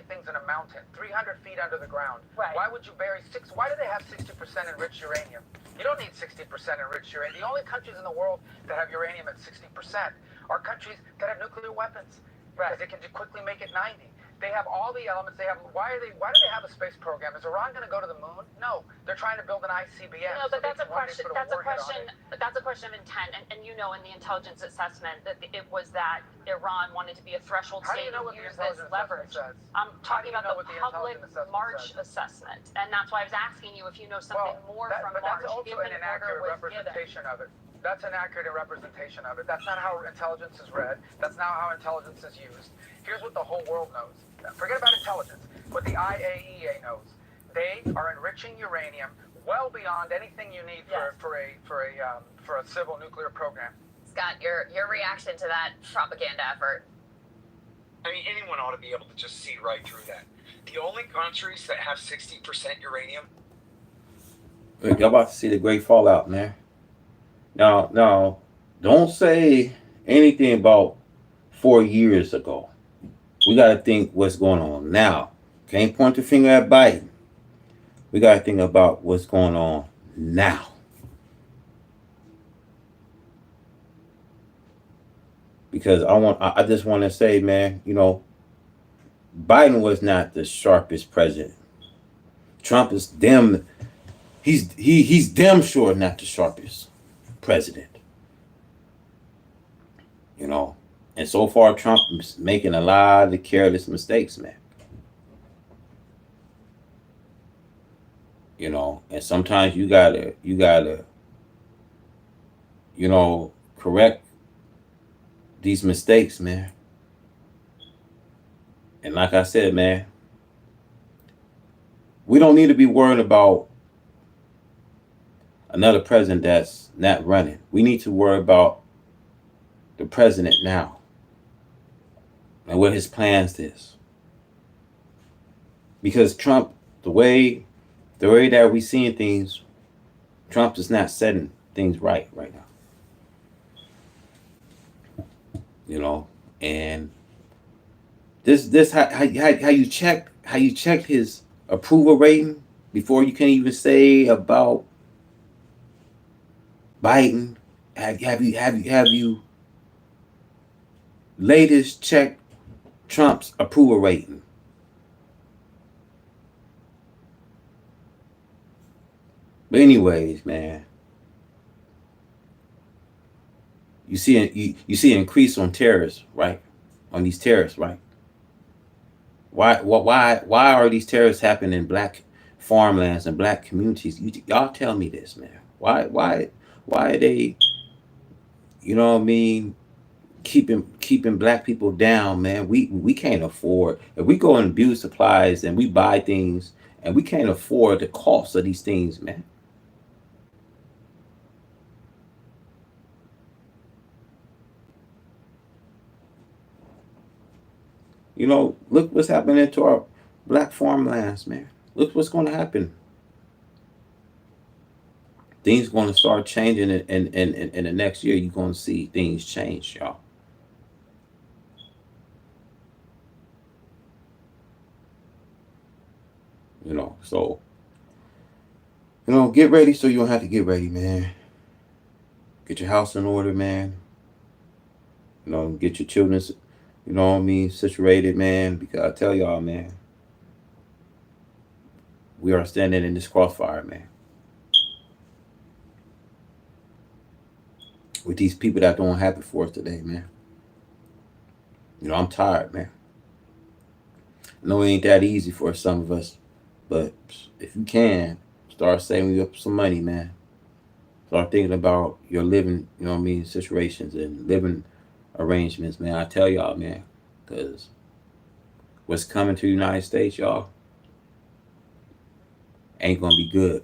things in a mountain, 300 feet under the ground? Right. Why would you bury why do they have 60% enriched uranium? You don't need 60% enriched uranium. The only countries in the world that have uranium at 60% are countries that have nuclear weapons. Right. Because they can question make it 90. They have all the elements. Why do they have a space program? Is Iran going to go to the moon? No. They're trying to build an ICBM. No, but that's a question. That's a question of intent, and in the intelligence assessment that it was that Iran wanted to be a threshold state and use this leverage. I'm talking about the public March assessment, and that's why I was asking you if you know something more from March. But that's also an inaccurate representation of it. That's an accurate representation of it. That's not how intelligence is read. That's not how intelligence is used. Here's what the whole world knows. Forget about intelligence. What the IAEA knows. They are enriching uranium well beyond anything you need for a civil nuclear program. Scott, your reaction to that propaganda effort? I mean, anyone ought to be able to just see right through that. The only countries that have 60% uranium. Y'all about to see the great fallout, man. Now, don't say anything about 4 years ago. We got to think what's going on now. Can't point the finger at Biden. We got to think about what's going on now. Because I just want to say, man, Biden was not the sharpest president. Trump is he's damn sure not the sharpest president. And so far Trump is making a lot of careless mistakes, man. And sometimes you gotta correct these mistakes, man. And like I said, man, we don't need to be worried about another president that's not running. We need to worry about the president now and what his plans is. Because Trump, the way that we seeing things, Trump is not setting things right now. And this how you check his approval rating before you can even say about Biden. Have you latest check Trump's approval rating? But anyways, man, you see an increase on terrorists, right? On these terrorists, right? Why are these terrorists happening in black farmlands and black communities? Y'all tell me this, man. Why are they, keeping black people down, man? We can't afford, if we go and abuse supplies and we buy things and we can't afford the cost of these things, man. Look what's happening to our black farmlands, man. Look what's going to happen. Things going to start changing in the next year. You're going to see things change, y'all. So, get ready so you don't have to get ready, man. Get your house in order, man. Get your children, situated, man. Because I tell y'all, man, we are standing in this crossfire, man. with these people that don't have it for us today, man. I'm tired, man. I know it ain't that easy for some of us, but if you can, start saving up some money, man. Start thinking about your living, situations and living arrangements, man. I tell y'all, man, because what's coming to the United States, y'all, ain't gonna be good.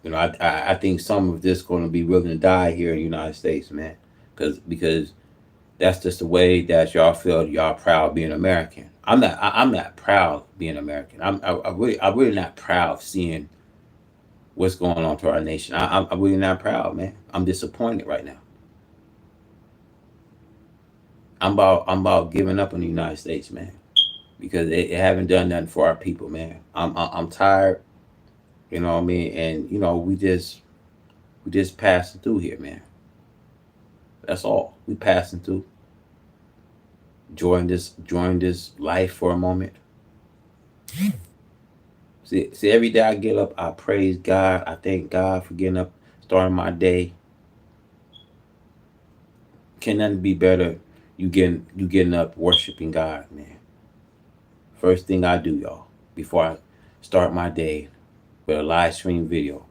I think some of this gonna be willing to die here in the United States, man, because that's just the way that y'all feel y'all proud being American. I'm not proud being American. I'm really not proud seeing what's going on to our nation. I'm really not proud, man. I'm disappointed right now. I'm about giving up on the United States, man, because it haven't done nothing for our people, man. I'm tired. You know what I mean? And we just passing through here, man. That's all. We passing through. Enjoying this life for a moment. See, every day I get up, I praise God. I thank God for getting up, starting my day. Can nothing be better? You getting up, worshiping God, man. First thing I do, y'all, before I start my day with a live stream video.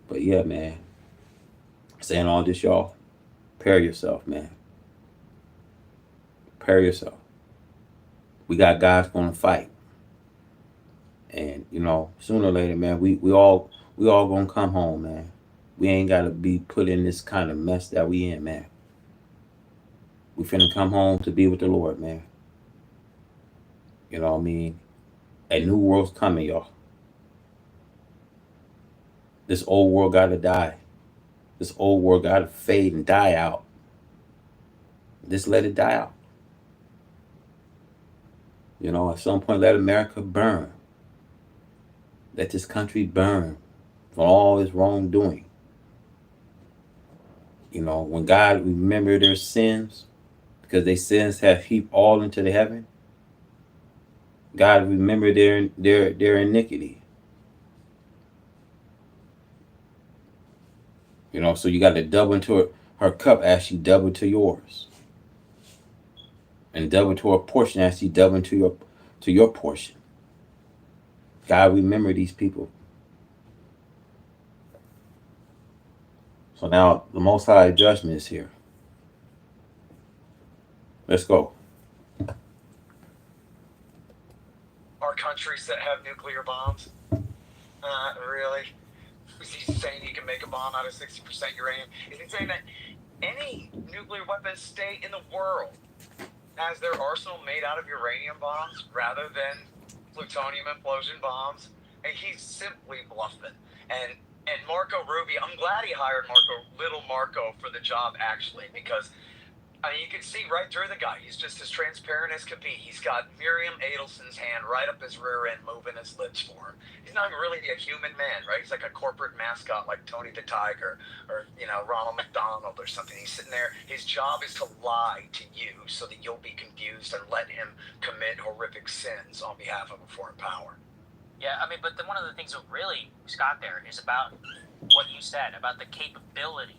But yeah, man, saying all this, y'all, prepare yourself, man. Prepare yourself. We got guys gonna fight, and sooner or later, man, we all gonna come home, man. We ain't gotta be put in this kind of mess that we in, man. We finna come home to be with the Lord, man. You know what I mean? A new world's coming, y'all. This old world gotta die. This old world gotta fade and die out. Just let it die out. At some point, let America burn. Let this country burn for all its wrongdoing. When God remember their sins, because their sins have heaped all into the heaven, God remember their iniquity. So you got to double into her cup as she double to yours, and double to her portion as she double to your portion. God remember these people. So now the Most High judgment is here. Let's go. Are countries that have nuclear bombs? Really? Is he saying you can make a bomb out of 60% uranium? Is he saying that any nuclear weapon state in the world has their arsenal made out of uranium bombs rather than plutonium implosion bombs? And he's simply bluffing. And Marco Rubio, I'm glad he hired little Marco for the job, actually, because you can see right through the guy. He's just as transparent as could be. He's got Miriam Adelson's hand right up his rear end, moving his lips for him. He's not really a human man, right? He's like a corporate mascot like Tony the Tiger or, Ronald McDonald or something. He's sitting there. His job is to lie to you so that you'll be confused and let him commit horrific sins on behalf of a foreign power. Yeah, but one of the things that really, Scott, there is about what you said about the capability,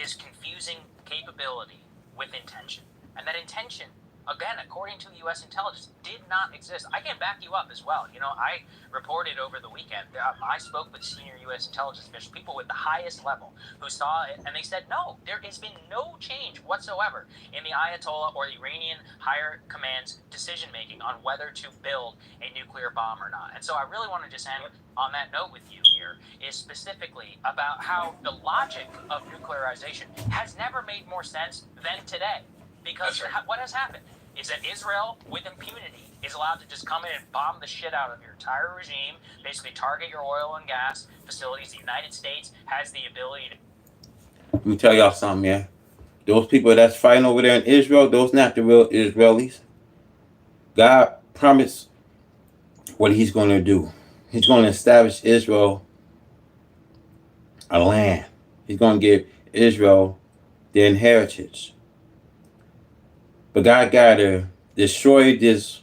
is confusing capability with intention. And that intention, again, according to the U.S. intelligence, did not exist. I can back you up as well. I reported over the weekend, I spoke with senior U.S. intelligence officials, people with the highest level, who saw it, and they said, no, there has been no change whatsoever in the Ayatollah or the Iranian higher command's decision-making on whether to build a nuclear bomb or not. And so I really want to just end on that note with you here, is specifically about how the logic of nuclearization has never made more sense than today. Because what has happened is that Israel, with impunity, is allowed to just come in and bomb the shit out of your entire regime, basically target your oil and gas facilities. The United States has the ability to... Let me tell y'all something, man. Those people that's fighting over there in Israel, those not the real Israelis. God promised what he's going to do. He's going to establish Israel a land. He's going to give Israel their inheritance. But God got to destroy this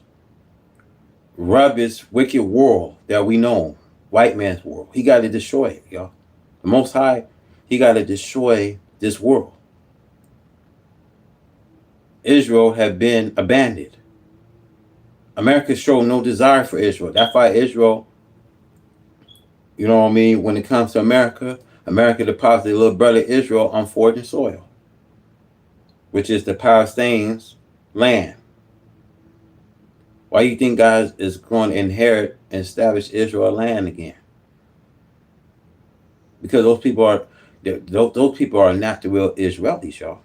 rubbish, wicked world that we know, white man's world. He got to destroy it, y'all. The Most High, he got to destroy this world. Israel had been abandoned. America showed no desire for Israel. That's why Israel, you know what I mean, when it comes to America, America deposited little brother Israel on foreign soil, which is the Palestinians' land. Why do you think God is going to inherit and establish Israel land again? Because those people are not the real Israelis, y'all.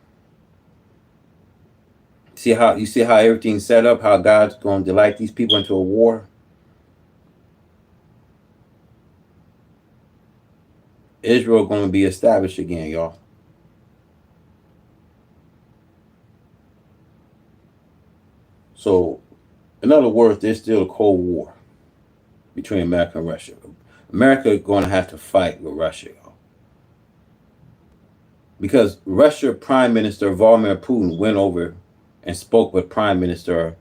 See how everything's set up, how God's going to delight these people into a war. Israel going to be established again, y'all. So, in other words, there's still a Cold War between America and Russia. America is going to have to fight with Russia, y'all. Because Russia Prime Minister Vladimir Putin went over and spoke with Prime Minister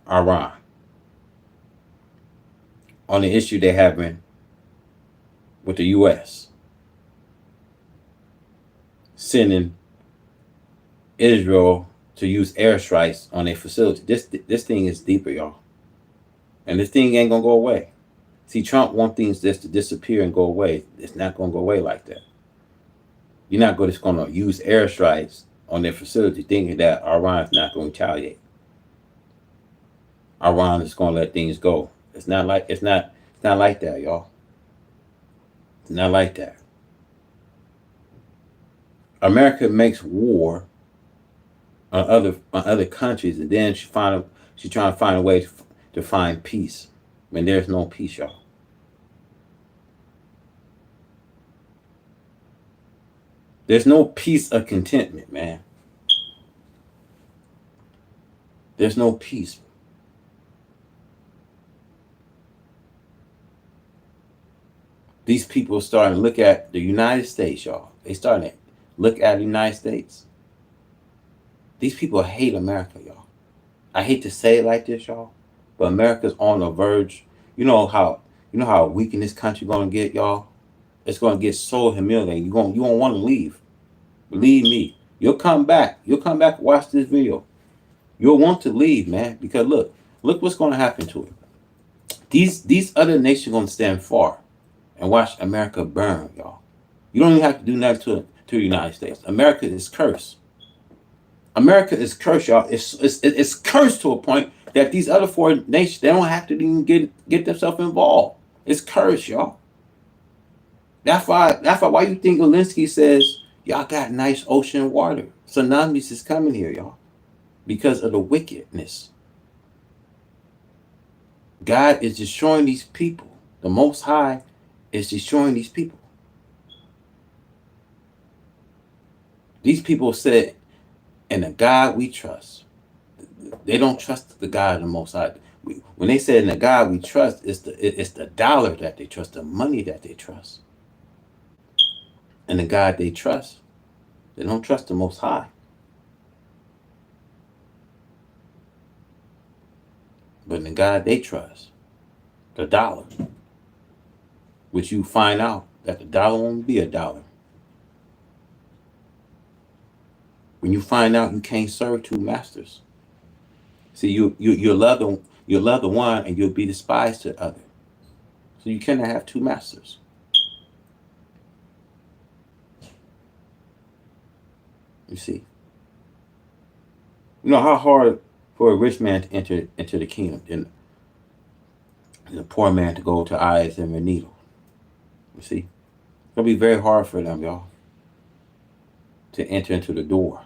Iran on the issue they're having with the U.S. sending Israel to use airstrikes on their facility. This thing is deeper, y'all, and this thing ain't gonna go away. See, Trump wants things just to disappear and go away. It's not gonna go away like that. You're not just gonna use airstrikes on their facility thinking that Iran is not going to retaliate. Iran is gonna let things go. It's not like that, y'all. It's not like that. America makes war on other countries, and then she's trying to find a way to find peace when there's no peace, y'all. There's no peace of contentment, man. There's no peace. These people are starting to look at the United States, y'all. They starting to look at the United States. These people hate America, y'all. I hate to say it like this, y'all, but America's on the verge. You know how weak in this country gonna get, y'all. It's gonna get so humiliating. You won't want to leave. Believe me, you'll come back. You'll come back and watch this video. You'll want to leave, man, because look what's gonna happen to it. These other nations gonna stand far and watch America burn, y'all. You don't even have to do nothing to the United States. America is cursed. America is cursed, y'all. It's cursed to a point that these other foreign nations, they don't have to even get themselves involved. It's cursed, y'all. That's why you think Zelensky says y'all got nice ocean water. Tsunamis is coming here, y'all, because of the wickedness. God is destroying these people. The Most High is destroying these people. These people said, "In the God we trust." They don't trust the God of the Most High. When they said, "In the God we trust," it's the dollar that they trust, the money that they trust, and the God they trust. They don't trust the Most High, but in the God they trust, the dollar, which you find out that the dollar won't be a dollar. When you find out you can't serve two masters, see you love the one and you'll be despised to the other. So you cannot have two masters. You see, you know how hard for a rich man to enter into the kingdom, and a poor man to go to eyes and a needle. You see, it's gonna be very hard for them, y'all, to enter into the door.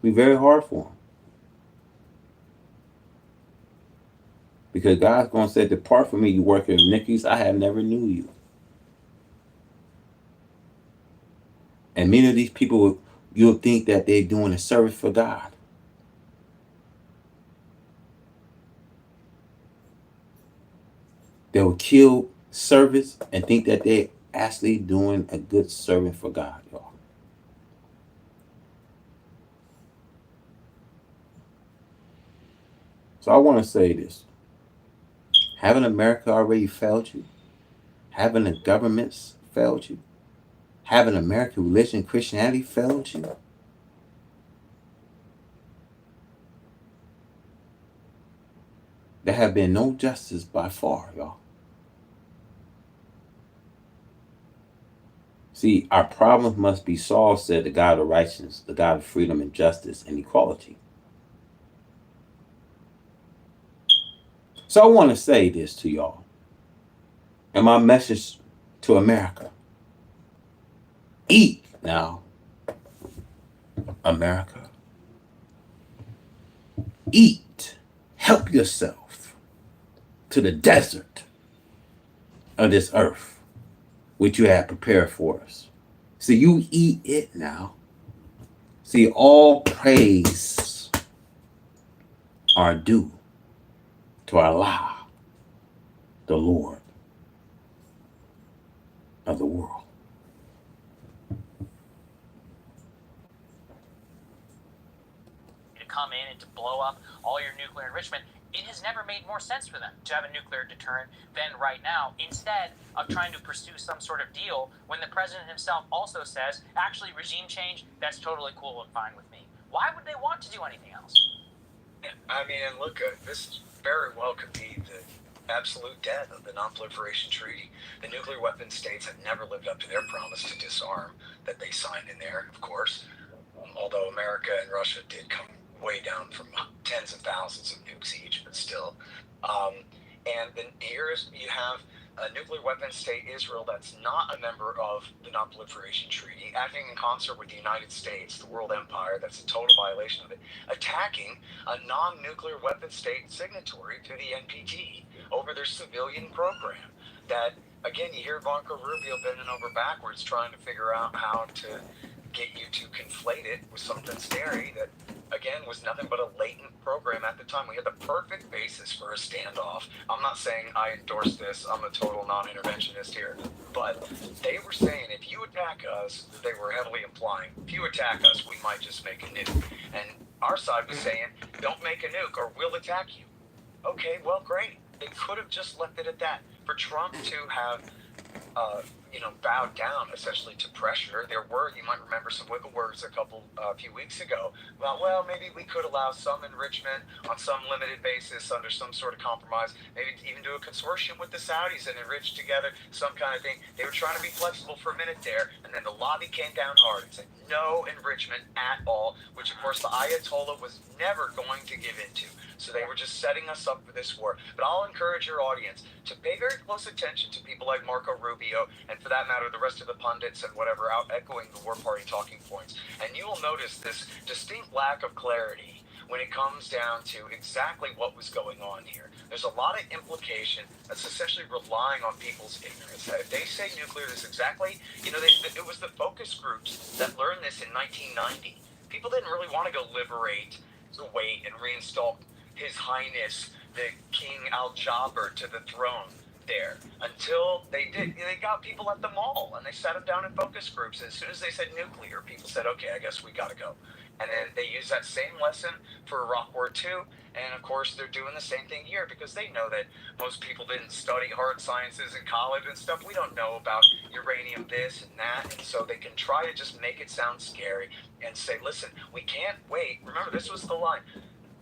It'll be very hard for them because God's gonna say, "Depart from me, you worker of iniquities. I have never knew you." And many of these people, you'll think that they're doing a service for God. They will kill service and think that they're actually doing a good service for God, y'all. So I want to say this. Haven't America already failed you? Haven't the governments failed you? Haven't American religion, Christianity failed you? There have been no justice by far, y'all. See, our problems must be solved, said the God of righteousness, the God of freedom and justice and equality. So I want to say this to y'all. And my message to America. Eat now, America. Eat. Help yourself to the desert of this earth, which you have prepared for us. See, you eat it now. See, all praise are due to Allah, the Lord of the world. To come in and to blow up all your nuclear enrichment, it has never made more sense for them to have a nuclear deterrent than right now, instead of trying to pursue some sort of deal when the president himself also says, actually, regime change, that's totally cool and fine with me. Why would they want to do anything else? I mean, and look, this very well could be the absolute death of the Non-Proliferation Treaty. The nuclear weapon states have never lived up to their promise to disarm that they signed in there, of course. Although America and Russia did come way down from tens of thousands of nukes each, but still. And then here's, you have a nuclear weapon state, Israel, that's not a member of the Non-Proliferation Treaty, acting in concert with the United States, the world empire, that's a total violation of it, attacking a non-nuclear weapon state signatory to the NPT over their civilian program. That, again, you hear Ivanka Rubio bending over backwards trying to figure out how to get you to conflate it with something scary that, again, was nothing but a latent program at the time. We had the perfect basis for a standoff. I'm not saying I endorse this. I'm a total non-interventionist here. But they were saying, if you attack us, they were heavily implying, if you attack us, we might just make a nuke. And our side was saying, don't make a nuke or we'll attack you. Okay, well, great. They could have just left it at that. For Trump to have bowed down essentially to pressure. There were, you might remember, some wiggle words a few weeks ago about, well, maybe we could allow some enrichment on some limited basis under some sort of compromise, maybe even do a consortium with the Saudis and enrich together, some kind of thing. They were trying to be flexible for a minute there, and then the lobby came down hard and said no enrichment at all, which of course the Ayatollah was never going to give into. So they were just setting us up for this war. But I'll encourage your audience to pay very close attention to people like Marco Rubio, and for that matter, the rest of the pundits and whatever, out echoing the war party talking points. And you will notice this distinct lack of clarity when it comes down to exactly what was going on here. There's a lot of implication that's essentially relying on people's ignorance. If they say nuclear, this exactly, it was the focus groups that learned this in 1990. People didn't really want to go liberate Kuwait and reinstall His Highness, the King Al-Jaber, to the throne there until they did. They got people at the mall and they sat them down in focus groups. And as soon as they said nuclear, people said, okay, I guess we got to go. And then they use that same lesson for Iraq War II. And of course, they're doing the same thing here because they know that most people didn't study hard sciences in college and stuff. We don't know about uranium this and that. And so they can try to just make it sound scary and say, listen, we can't wait. Remember, this was the line.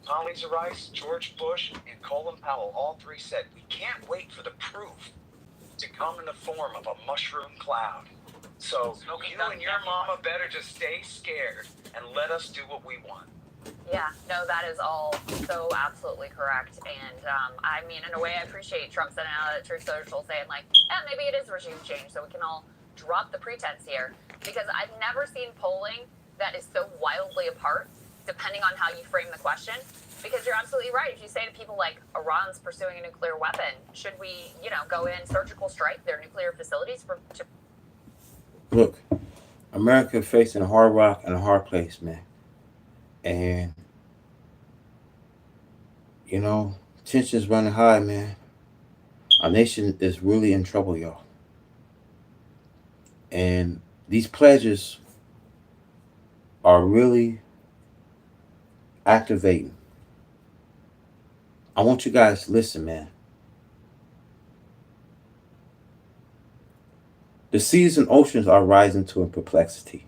Condoleezza Rice, George Bush, and Colin Powell, all three said, we can't wait for the proof to come in the form of a mushroom cloud. So you and your mama better just stay scared and let us do what we want. Yeah, no, that is all so absolutely correct. And I mean, in a way, I appreciate Trump sending out at Truth Social saying, like, maybe it is regime change, so we can all drop the pretense here. Because I've never seen polling that is so wildly apart, depending on how you frame the question. Because you're absolutely right. If you say to people like, Iran's pursuing a nuclear weapon, should we, go in surgical strike their nuclear facilities to... Look, America facing a hard rock and a hard place, man. And, tensions running high, man. Our nation is really in trouble, y'all. And these pledges are really activating. I want you guys to listen, man. The seas and oceans are rising to in perplexity.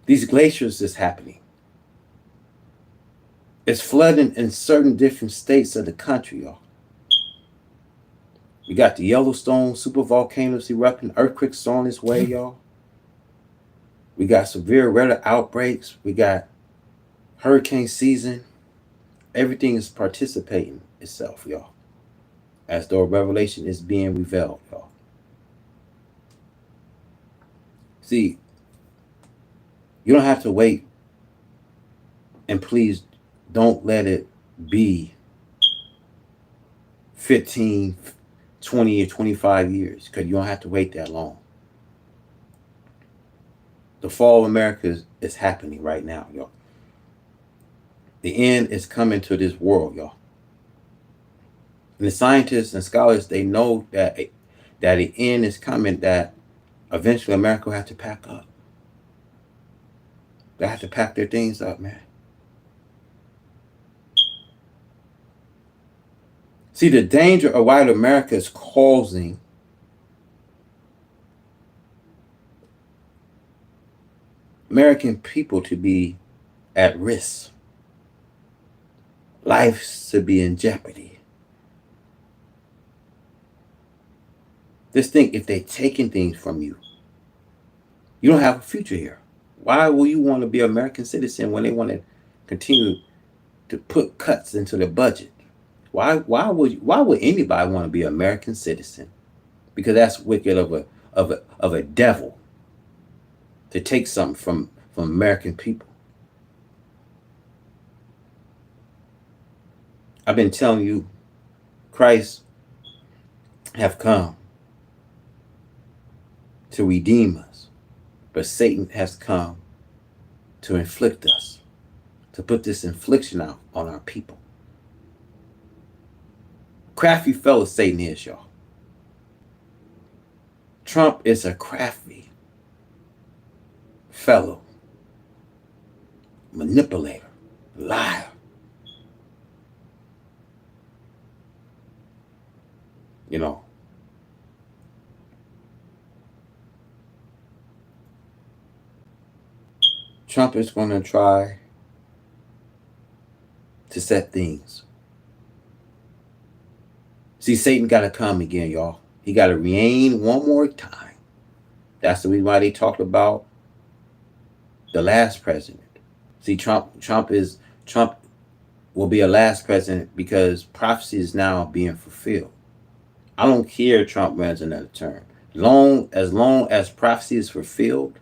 These glaciers is happening. It's flooding in certain different states of the country, y'all. We got the Yellowstone super volcanoes erupting, earthquakes on its way, y'all. We got severe weather outbreaks. We got hurricane season. Everything is participating itself, y'all. As though revelation is being revealed, y'all. See, you don't have to wait, and please don't let it be 15, 20, or 25 years, because you don't have to wait that long. The fall of America is happening right now, y'all. The end is coming to this world, y'all. And the scientists and scholars, they know that the end is coming, that eventually America will have to pack up. They have to pack their things up, man. See, the danger of white America is causing American people to be at risk. Lives to be in jeopardy. Just think, if they're taking things from you, you don't have a future here. Why will you want to be an American citizen when they want to continue to put cuts into the budget? Why would anybody want to be an American citizen? Because that's wicked of a devil to take something from American people. I've been telling you, Christ have come to redeem us, but Satan has come to inflict us, to put this infliction out on our people. Crafty fellow Satan is, y'all. Trump is a crafty fellow, manipulator, liar. You know, Trump is going to try to set things. See, Satan got to come again, y'all. He got to reign one more time. That's the reason why they talked about the last president. See, Trump will be a last president because prophecy is now being fulfilled. I don't care if Trump runs another term. As long as prophecy is fulfilled,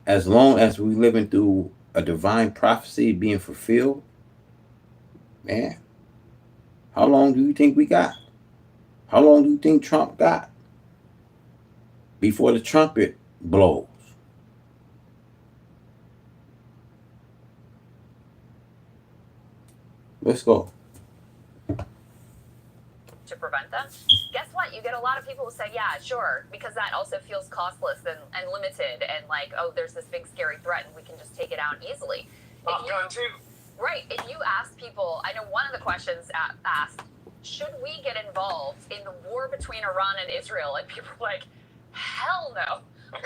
as long as we're living through a divine prophecy being fulfilled, man, how long do you think we got? How long do you think Trump got before the trumpet blows? Let's go. To prevent them. Guess what? You get a lot of people who say, yeah, sure, because that also feels costless and limited, and like, oh, there's this big scary threat and we can just take it out easily. Gun too. Right. If you ask people, I know one of the questions asked, should we get involved in the war between Iran and Israel? And people are like, hell no.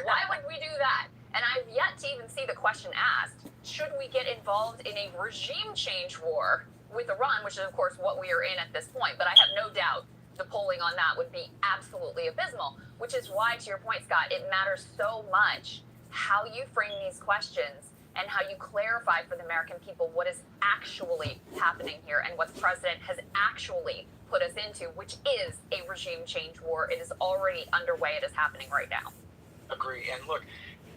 Why would we do that? And I've yet to even see the question asked, should we get involved in a regime change war with Iran, which is, of course, what we are in at this point. But I have no doubt the polling on that would be absolutely abysmal, which is why, to your point, Scott, it matters so much how you frame these questions and how you clarify for the American people what is actually happening here and what the president has actually put us into, which is a regime change war. It is already underway. It is happening right now. Agree. And look,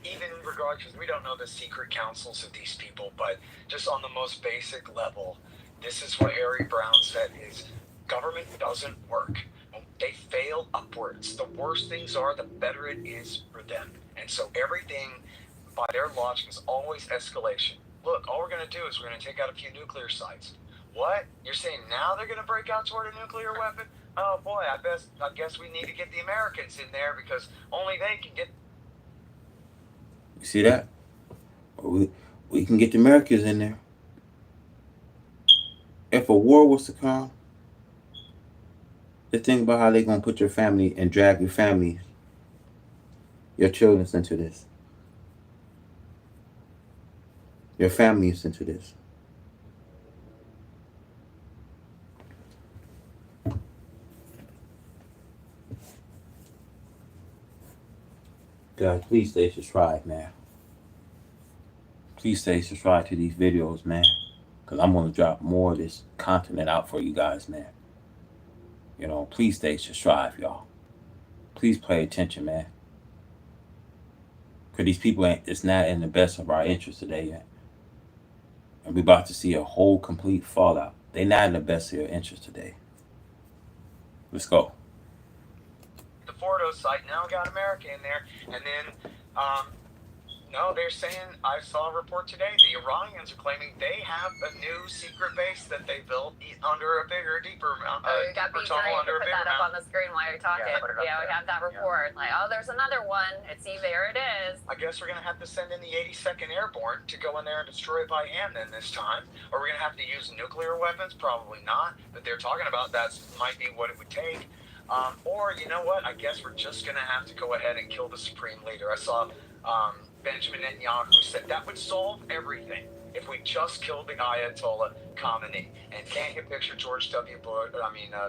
even regardless, we don't know the secret counsels of these people, but just on the most basic level, this is what Harry Brown said, is government doesn't work. They fail upwards. The worse things are, the better it is for them. And so everything, by their logic, is always escalation. Look, all we're going to do is we're going to take out a few nuclear sites. What? You're saying now they're going to break out toward a nuclear weapon? Oh boy, I guess we need to get the Americans in there because only they can get. You see that? We can get the Americans in there. If a war was to come, Just think about how they're gonna put your family and drag your family, your children into this. Your family is into this. Guys, please stay subscribed, man. Please stay subscribed to these videos, man. Because I'm going to drop more of this content out for you guys, man. You know, please stay subscribed, y'all. Please pay attention, man. Because these people it's not in the best of our interest today yet. And we're about to see a whole complete fallout. They're not in the best of your interest today. Let's go. The Fordo site now got America in there, and then no, they're saying, I saw a report today, the Iranians are claiming they have a new secret base that they built under a bigger, deeper we got deeper B3 tunnel to under a put bigger that up on mountain. the screen while you're talking. Yeah, we have that report. Like, oh, there's another one. See, there it is. I guess we're going to have to send in the 82nd Airborne to go in there and destroy it by hand then this time. Or we're going to have to use nuclear weapons? Probably not. But they're talking about that might be what it would take. Or, you know what? I guess we're just going to have to go ahead and kill the Supreme Leader. I saw Benjamin Netanyahu said that would solve everything if we just killed the Ayatollah Khamenei. And can't you picture George W. Bush,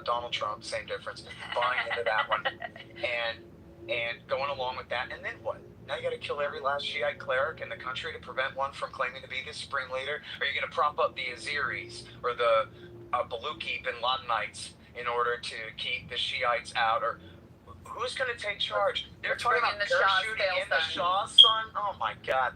Donald Trump, same difference, buying into that one and going along with that. And then what? Now you got to kill every last Shiite cleric in the country to prevent one from claiming to be the Supreme Leader? Or are you going to prop up the Aziris or the Baluchi bin Ladenites in order to keep the Shiites out? Or who's going to take charge? They're talking about parachuting in the Shah's son? Oh my God.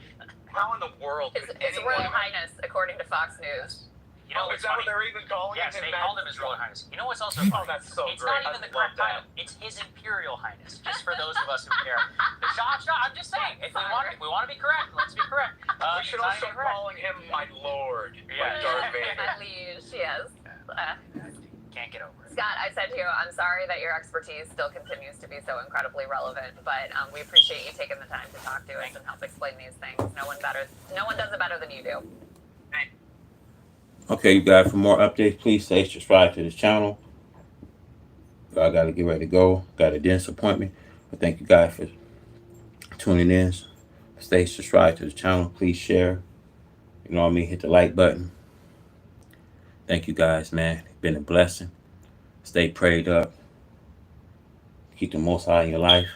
How in the world could anyone... His Royal Highness, according to Fox News. You know, is that what they're even calling him? Yes, they called him His Royal Highness. You know what's also funny? Oh, that's so it's great. Not even the correct title. It's His Imperial Highness, just for those of us who care. The Shah, I'm just saying, if we want to be correct, let's be correct. We should also calling him my Lord, like Darth Vader. My liege, yes. Can't get over it. Scott, I said to you, I'm sorry that your expertise still continues to be so incredibly relevant, but we appreciate you taking the time to talk to us and help explain these things. No one does it better than you do. Okay, you guys, for more updates, please stay subscribed to this channel. I got to get ready to go. Got a dentist appointment. But thank you guys for tuning in. Stay subscribed to the channel. Please share. You know what I mean? Hit the like button. Thank you guys, man. It's been a blessing. Stay prayed up. Keep the Most High in your life.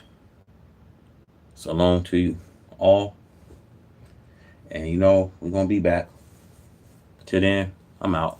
So long to you all. And you know, we're going to be back. Till then, I'm out.